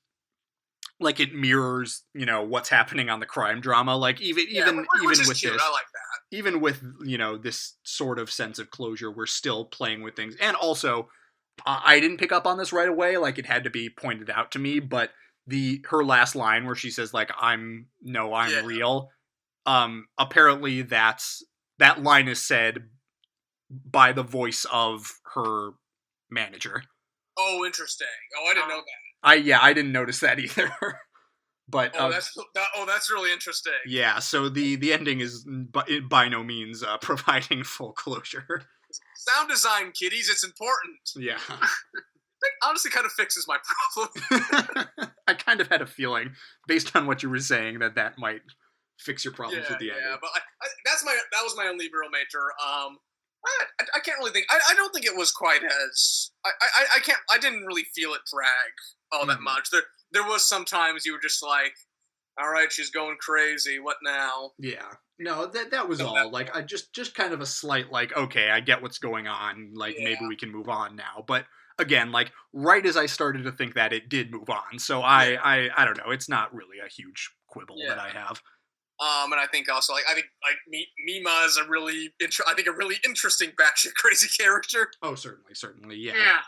like it mirrors, what's happening on the crime drama. Like even with cute. this, I like that. Even with this sort of sense of closure, we're still playing with things. And also, I didn't pick up on this right away. Like it had to be pointed out to me. But her last line where she says like I'm real. Apparently that line is said by the voice of her manager. Oh, interesting. Oh, I didn't know that. I didn't notice that either. But that's really interesting. Yeah, so the ending is by no means providing full closure. Sound design, kiddies, it's important. Yeah. That honestly kind of fixes my problem. I kind of had a feeling, based on what you were saying, that might fix your problems with the ending. Yeah, but that was my only real major. I can't really think. I don't think it was quite as. I didn't really feel it drag all that much. There was sometimes you were just like, all right, she's going crazy. What now? Yeah. No, that was all. Like I just kind of a slight like, okay, I get what's going on. Like maybe we can move on now. But again, like right as I started to think that, it did move on. So I don't know. It's not really a huge quibble that I have. And I think also like Mima is a really interesting batshit crazy character. Oh, certainly, yeah.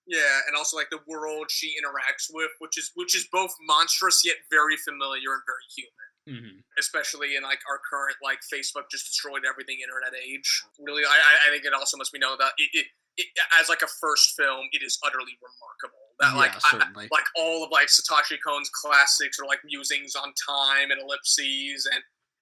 Yeah, and also like the world she interacts with, which is both monstrous yet very familiar and very human. Mm-hmm. Especially in like our current like Facebook just destroyed everything internet age. Really, I think it also must be known that it as like a first film, it is utterly remarkable. That certainly. Like all of like Satoshi Kon's classics are like musings on time and ellipses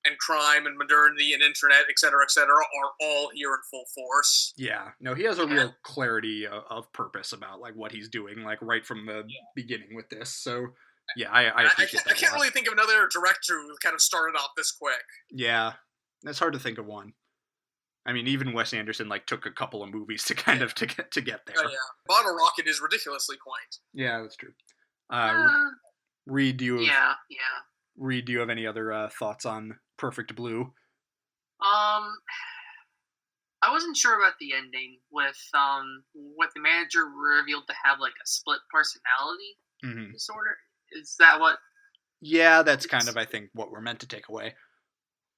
and crime and modernity and internet, et cetera, are all here in full force. Yeah. No, he has a real clarity of purpose about like what he's doing, like right from the beginning with this. So yeah, I appreciate that. I can't really think of another director who kind of started off this quick. Yeah. It's hard to think of one. I mean, even Wes Anderson like took a couple of movies to kind of to get there. Oh, yeah. Bottle Rocket is ridiculously quaint. Yeah, that's true. Reed, do you have any other thoughts on Perfect Blue? I wasn't sure about the ending with the manager revealed to have like a split personality disorder. Is that what? Yeah, that's kind of I think what we're meant to take away.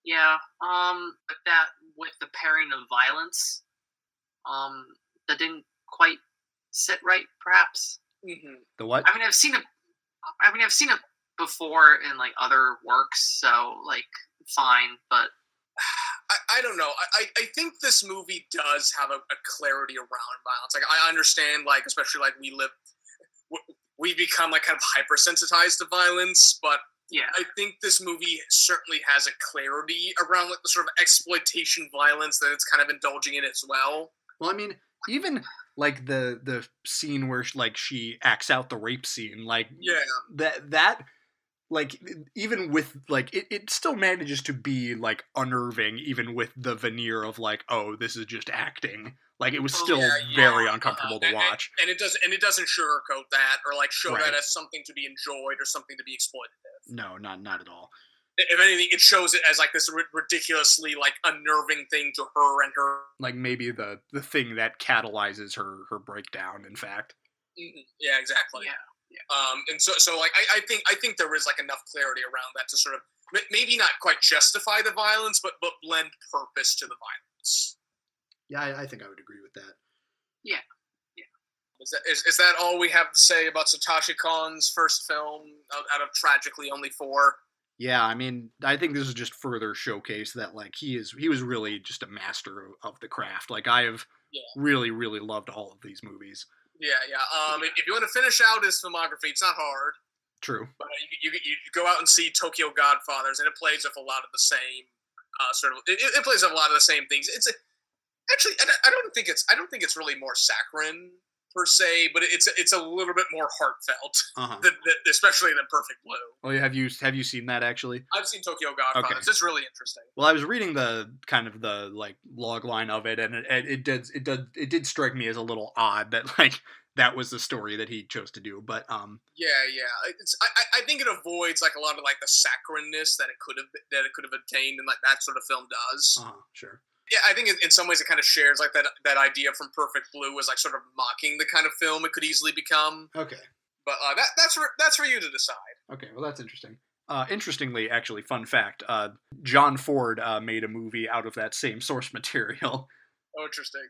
Yeah, but that with the pairing of violence, that didn't quite sit right, perhaps. Mm-hmm. The what? I mean, I've seen it before in like other works, so like fine, but I don't know. I think this movie does have a clarity around violence. Like I understand, like especially like we become like kind of hypersensitized to violence, but Yeah. I think this movie certainly has a clarity around like the sort of exploitation violence that it's kind of indulging in as well. Well, I mean, even like the scene where like she acts out the rape scene, like that like even with like it still manages to be like unnerving, even with the veneer of like, oh, this is just acting. Like it was still very uncomfortable to watch, and it doesn't sugarcoat that or like show Right. that as something to be enjoyed or something to be exploitative. No, not at all. If anything, it shows it as like this ridiculously like unnerving thing to her and her. Like maybe the thing that catalyzes her breakdown. In fact. Yeah, exactly. Yeah. And so like I think there is like enough clarity around that to sort of maybe not quite justify the violence, but lend purpose to the violence. Yeah, I think I would agree with that. Yeah. Is that all we have to say about Satoshi Kon's first film out of tragically only 4? Yeah, I mean, I think this is just further showcase that like he was really just a master of the craft. Like I have really loved all of these movies. Yeah. If you want to finish out his filmography, it's not hard. True. But you go out and see Tokyo Godfathers, and it plays with a lot of the same it plays with a lot of the same things. Actually, I don't think it's really more saccharine per se, but it's a little bit more heartfelt, especially than Perfect Blue. Oh, yeah, have you seen that actually? I've seen Tokyo Godfathers. Okay. It's really interesting. Well, I was reading the kind of the like log line of it, and it did strike me as a little odd that like that was the story that he chose to do, but yeah. I think it avoids like a lot of like the saccharineness that it could have obtained, and like that sort of film does. Sure. Yeah, I think in some ways it kind of shares like that idea from Perfect Blue as like sort of mocking the kind of film it could easily become. Okay. But that's for you to decide. Okay, well that's interesting. Interestingly, actually, fun fact: John Ford made a movie out of that same source material. Oh, interesting.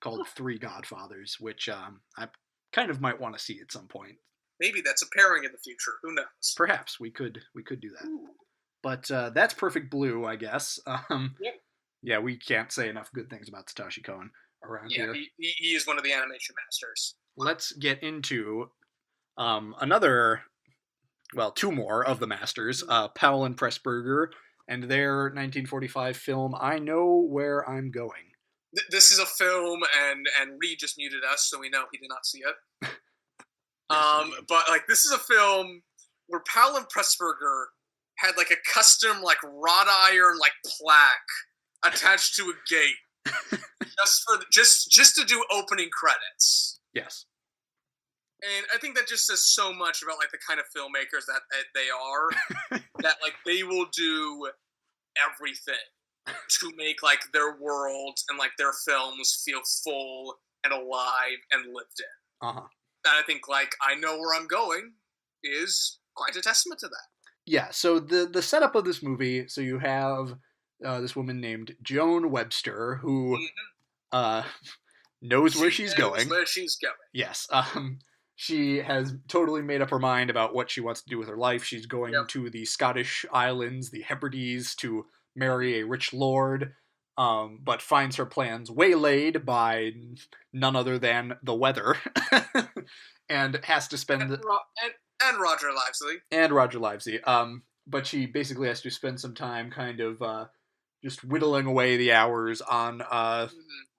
Called Three Godfathers, which I kind of might want to see at some point. Maybe that's a pairing in the future. Who knows? Perhaps we could do that. Ooh. But that's Perfect Blue, I guess. Yeah, we can't say enough good things about Satoshi Kon around here. He is one of the animation masters. Let's get into two more of the masters, Powell and Pressburger, and their 1945 film, I Know Where I'm Going. This is a film, and Reed just muted us, so we know he did not see it. But like this is a film where Powell and Pressburger had like a custom like wrought iron like plaque attached to a gate just to do opening credits. Yes. And I think that just says so much about like the kind of filmmakers that they are, that like they will do everything to make like their worlds and like their films feel full and alive and lived in. And I think like I Know Where I'm Going is quite a testament to that. Yeah, so the setup of this movie, so you have this woman named Joan Webster who knows where she's going. Where she's going. Yes. She has totally made up her mind about what she wants to do with her life. She's going to the Scottish Islands, the Hebrides, to marry a rich lord, but finds her plans waylaid by none other than the weather, and has to spend... And Roger Livesey. And Roger Livesey. But she basically has to spend some time kind of just whittling away the hours on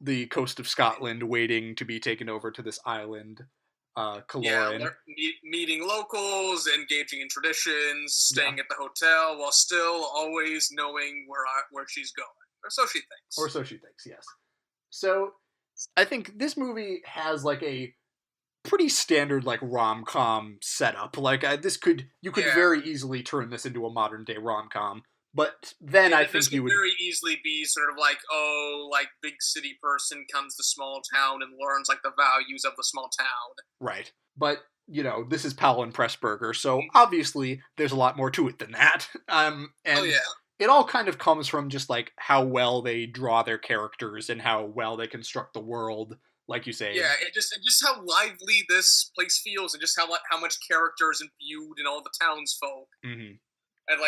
the coast of Scotland, waiting to be taken over to this island, Kaloran. Yeah, meeting locals, engaging in traditions, staying at the hotel, while still always knowing where she's going. Or so she thinks. Or so she thinks, yes. So, I think this movie has like a pretty standard like rom-com setup. Like you could very easily turn this into a modern day rom-com. But then I think you would very easily be sort of like, like big city person comes to small town and learns like the values of the small town. Right. But, this is Powell and Pressburger, so obviously there's a lot more to it than that. It all kind of comes from just like how well they draw their characters and how well they construct the world, like you say. Yeah, and just how lively this place feels, and just how much character is imbued in all the townsfolk. Mm-hmm. And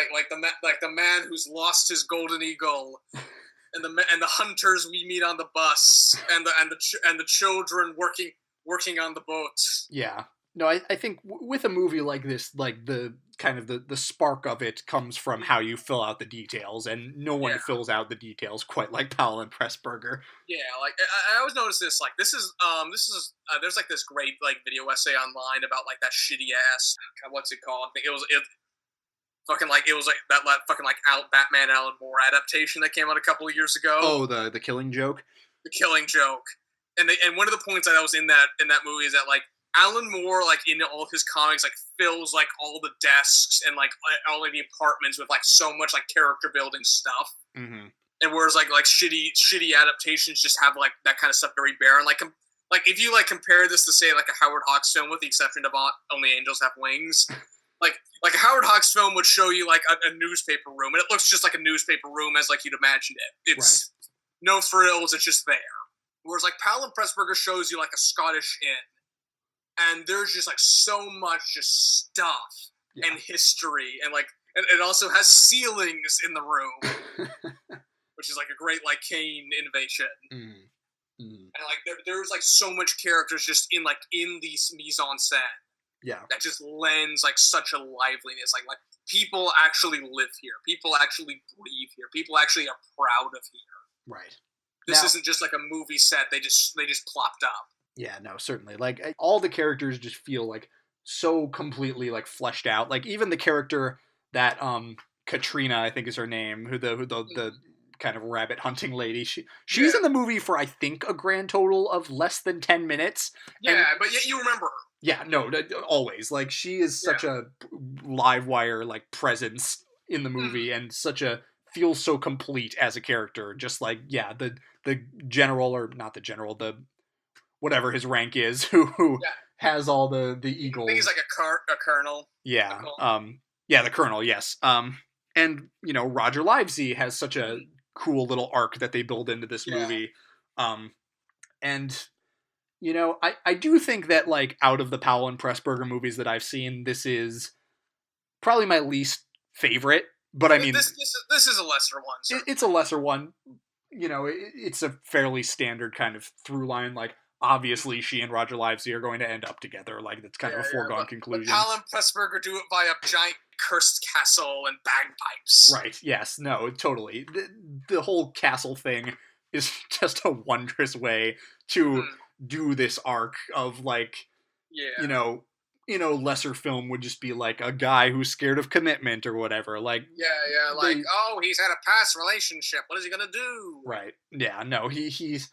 like the man who's lost his golden eagle, and the hunters we meet on the bus, and the children working on the boats. Yeah, No, I think with a movie like this, like the kind of the spark of it comes from how you fill out the details, and no one fills out the details quite like Powell and Pressburger. Yeah, like I always notice this. Like this is there's like this great like video essay online about like that shitty ass what's it called? I think it was that fucking like Batman Alan Moore adaptation that came out a couple of years ago. Oh, the Killing Joke. The Killing Joke, and one of the points that was in that movie is that like Alan Moore, like in all of his comics, like fills like all the desks and like all of the apartments with like so much like character building stuff. Mm-hmm. And whereas like shitty adaptations just have like that kind of stuff very barren. Like if you like compare this to say like a Howard Hawks film, with the exception of Only Angels Have Wings, like a Howard Hawks film would show you like a newspaper room, and it looks just like a newspaper room as like you'd imagine it. It's no frills, it's just there. Whereas like Powell and Pressburger shows you like a Scottish inn, and there's just like so much just stuff and history, and like it also has ceilings in the room. Which is like a great like Kane innovation, and like there's like so much characters just in these mise en scène, that just lends like such a liveliness. Like people actually live here, people actually breathe here, people actually are proud of here. Right. This isn't just like a movie set. They just plopped up. Yeah, no, certainly. Like all the characters just feel like so completely like fleshed out. Like even the character that Katrina, I think is her name, who the kind of rabbit hunting lady. She's in the movie for I think a grand total of less than 10 minutes. Yeah, but yet you remember her. Yeah, no, always. Like she is such a live wire like presence in the movie, and such a feels so complete as a character. Just like the general, or not the general, the whatever his rank is, who has all the eagles. I think he's like a colonel. Yeah. The colonel. Yes. And Roger Livesey has such a cool little arc that they build into this movie. And I do think that like out of the Powell and Pressburger movies that I've seen, this is probably my least favorite. But I mean, this is a lesser one. It's a lesser one. It's a fairly standard kind of through line. Like obviously, she and Roger Livesey are going to end up together. Like that's kind of a foregone conclusion. But Powell and Pressburger do it via giant cursed castle and bagpipes. Right. Yes. No. Totally. The whole castle thing is just a wondrous way to do this arc of like, lesser film would just be like a guy who's scared of commitment or whatever. Like, he's had a past relationship. What is he gonna do? Right. Yeah. No. He's.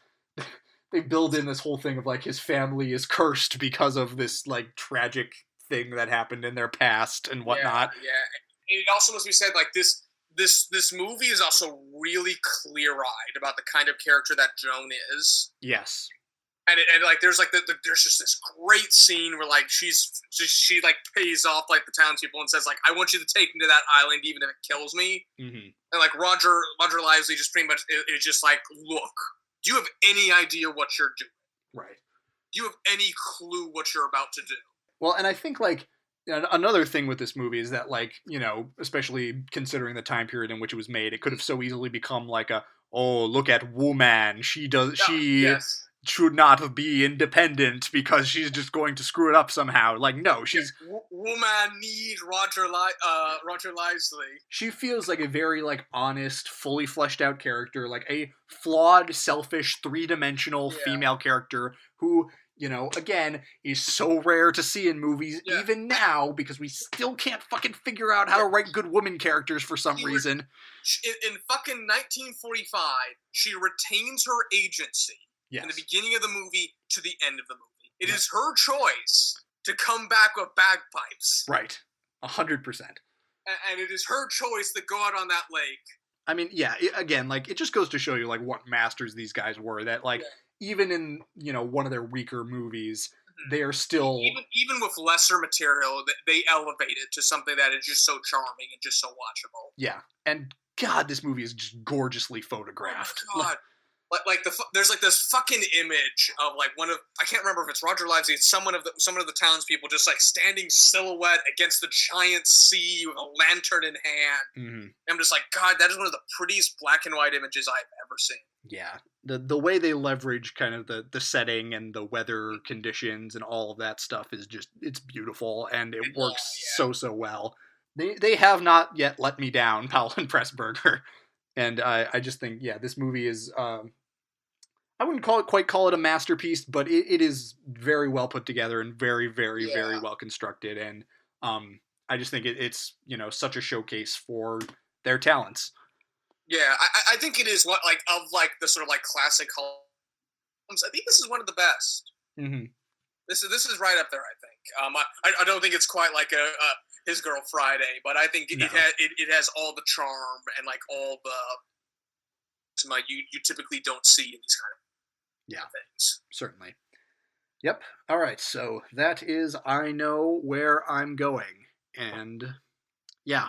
They build in this whole thing of like his family is cursed because of this like tragic thing that happened in their past and whatnot. Yeah. It also must be said like this movie is also really clear-eyed about the kind of character that Joan is. Yes. And like there's like there's just this great scene where like she like pays off like the townspeople and says like, I want you to take me to that island even if it kills me. Mm-hmm. And like Roger Livesey just pretty much is just like, look, do you have any idea what you're doing? Right. Do you have any clue what you're about to do? Well, and I think like another thing with this movie is that like, especially considering the time period in which it was made, it could have so easily become like look at woman. She should not be independent because she's just going to screw it up somehow. Like, no, she's woman need Roger Livesey. She feels like a very like honest, fully fleshed out character, like a flawed, selfish, three-dimensional female character who, again, is so rare to see in movies even now because we still can't fucking figure out how to write good woman characters for some reason. In fucking 1945, she retains her agency. Yes. In the beginning of the movie to the end of the movie. It is her choice to come back with bagpipes. Right. 100%. And it is her choice to go out on that lake. I mean, again, like, it just goes to show you, like, what masters these guys were. That, like, even in, one of their weaker movies, they are still... Even with lesser material, they elevate it to something that is just so charming and just so watchable. Yeah. And, God, this movie is just gorgeously photographed. Oh, God. There's like this fucking image of like I can't remember if it's Roger Livesey, it's someone of the townspeople just like standing silhouette against the giant sea with a lantern in hand. Mm-hmm. I'm just like, God, that is one of the prettiest black and white images I've ever seen. Yeah, the way they leverage kind of the setting and the weather conditions and all of that stuff is just, it's beautiful, and it works so well. They have not yet let me down, Powell and Pressburger. And I just think, yeah, this movie is, I wouldn't quite call it a masterpiece, but it is very well put together and very well constructed. And I just think it's, you know, such a showcase for their talents. Yeah, I think it is the sort of like classic films. I think this is one of the best. Mm-hmm. This is right up there, I think. I don't think it's quite like a His Girl Friday, but I think it has all the charm and like all the you typically don't see in these kind of things. Certainly. Yep. All right. So that is I Know Where I'm Going, and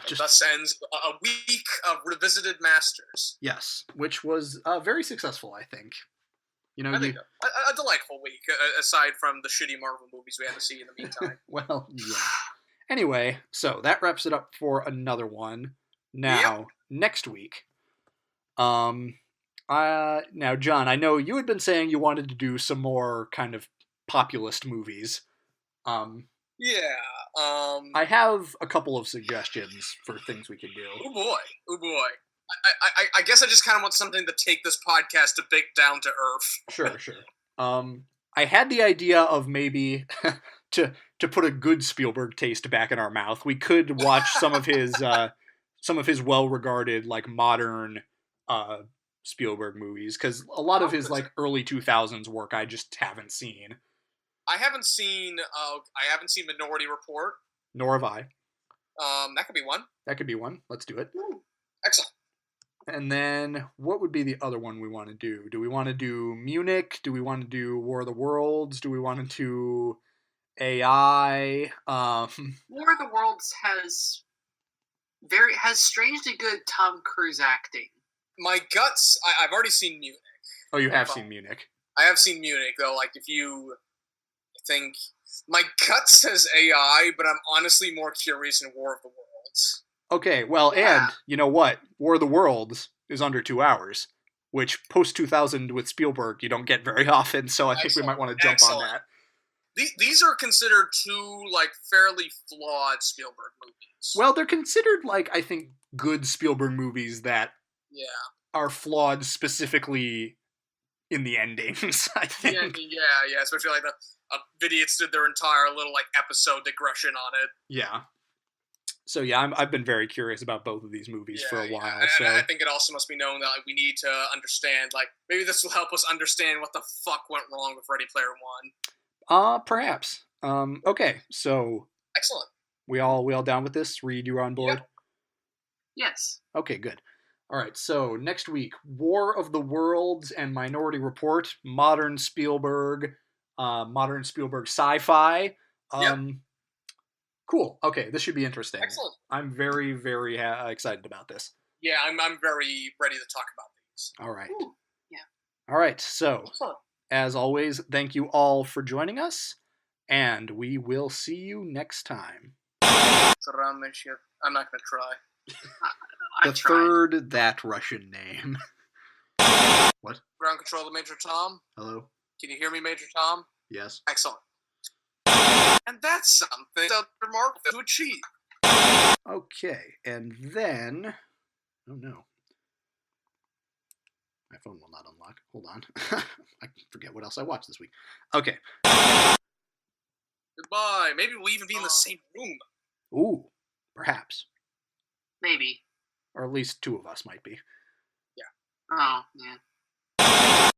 just thus ends a week of Revisited Masters. Yes, which was very successful, I think. You know, I think a delightful week, aside from the shitty Marvel movies we had to see in the meantime. Well, yeah. Anyway, so that wraps it up for another one. Now, next week, now, John, I know you had been saying you wanted to do some more kind of populist movies. I have a couple of suggestions for things we could do. Oh boy. I guess I just kind of want something to take this podcast a bit down to earth. Sure. I had the idea of maybe to put a good Spielberg taste back in our mouth. We could watch some of his well-regarded like modern Spielberg movies, because a lot of his like early 2000s work I just haven't seen. I haven't seen Minority Report. Nor have I. That could be one. Let's do it. Ooh, excellent. And then, what would be the other one we want to do? Do we want to do Munich? Do we want to do War of the Worlds? Do we want to do AI? War of the Worlds has strangely good Tom Cruise acting. My guts. I've already seen Munich. Oh, you have seen Munich. I have seen Munich, though. Like, if you think my gut says AI, but I'm honestly more curious in War of the Worlds. Okay, well, and you know what? War of the Worlds is under 2 hours, which post-2000 with Spielberg you don't get very often, so I think we might want to jump on that. These are considered two, like, fairly flawed Spielberg movies. Well, they're considered, like, I think, good Spielberg movies that are flawed specifically in the endings, I think. Yeah, especially, like, the Vidiots did their entire little, like, episode digression on it. Yeah. So I've been very curious about both of these movies for a while. And I think it also must be known that like we need to understand, like maybe this will help us understand what the fuck went wrong with Ready Player One. Perhaps. Okay, so excellent. We all down with this? Reed, you on board? Yep. Yes. Okay, good. All right, so next week, War of the Worlds and Minority Report, modern Spielberg sci-fi. Cool. Okay, this should be interesting. Excellent. I'm very excited about this. Yeah, I'm very ready to talk about these. All right. Ooh, yeah. All right. So, as always, thank you all for joining us, and we will see you next time. I'm not gonna try. The third that Russian name. What? Ground control to Major Tom. Hello. Can you hear me, Major Tom? Yes. Excellent. And that's something other Marvel to achieve. Okay, and then... Oh, no. My phone will not unlock. Hold on. I forget what else I watched this week. Okay. Goodbye. Maybe we'll even be in the same room. Ooh, perhaps. Maybe. Or at least two of us might be. Yeah. Oh, yeah.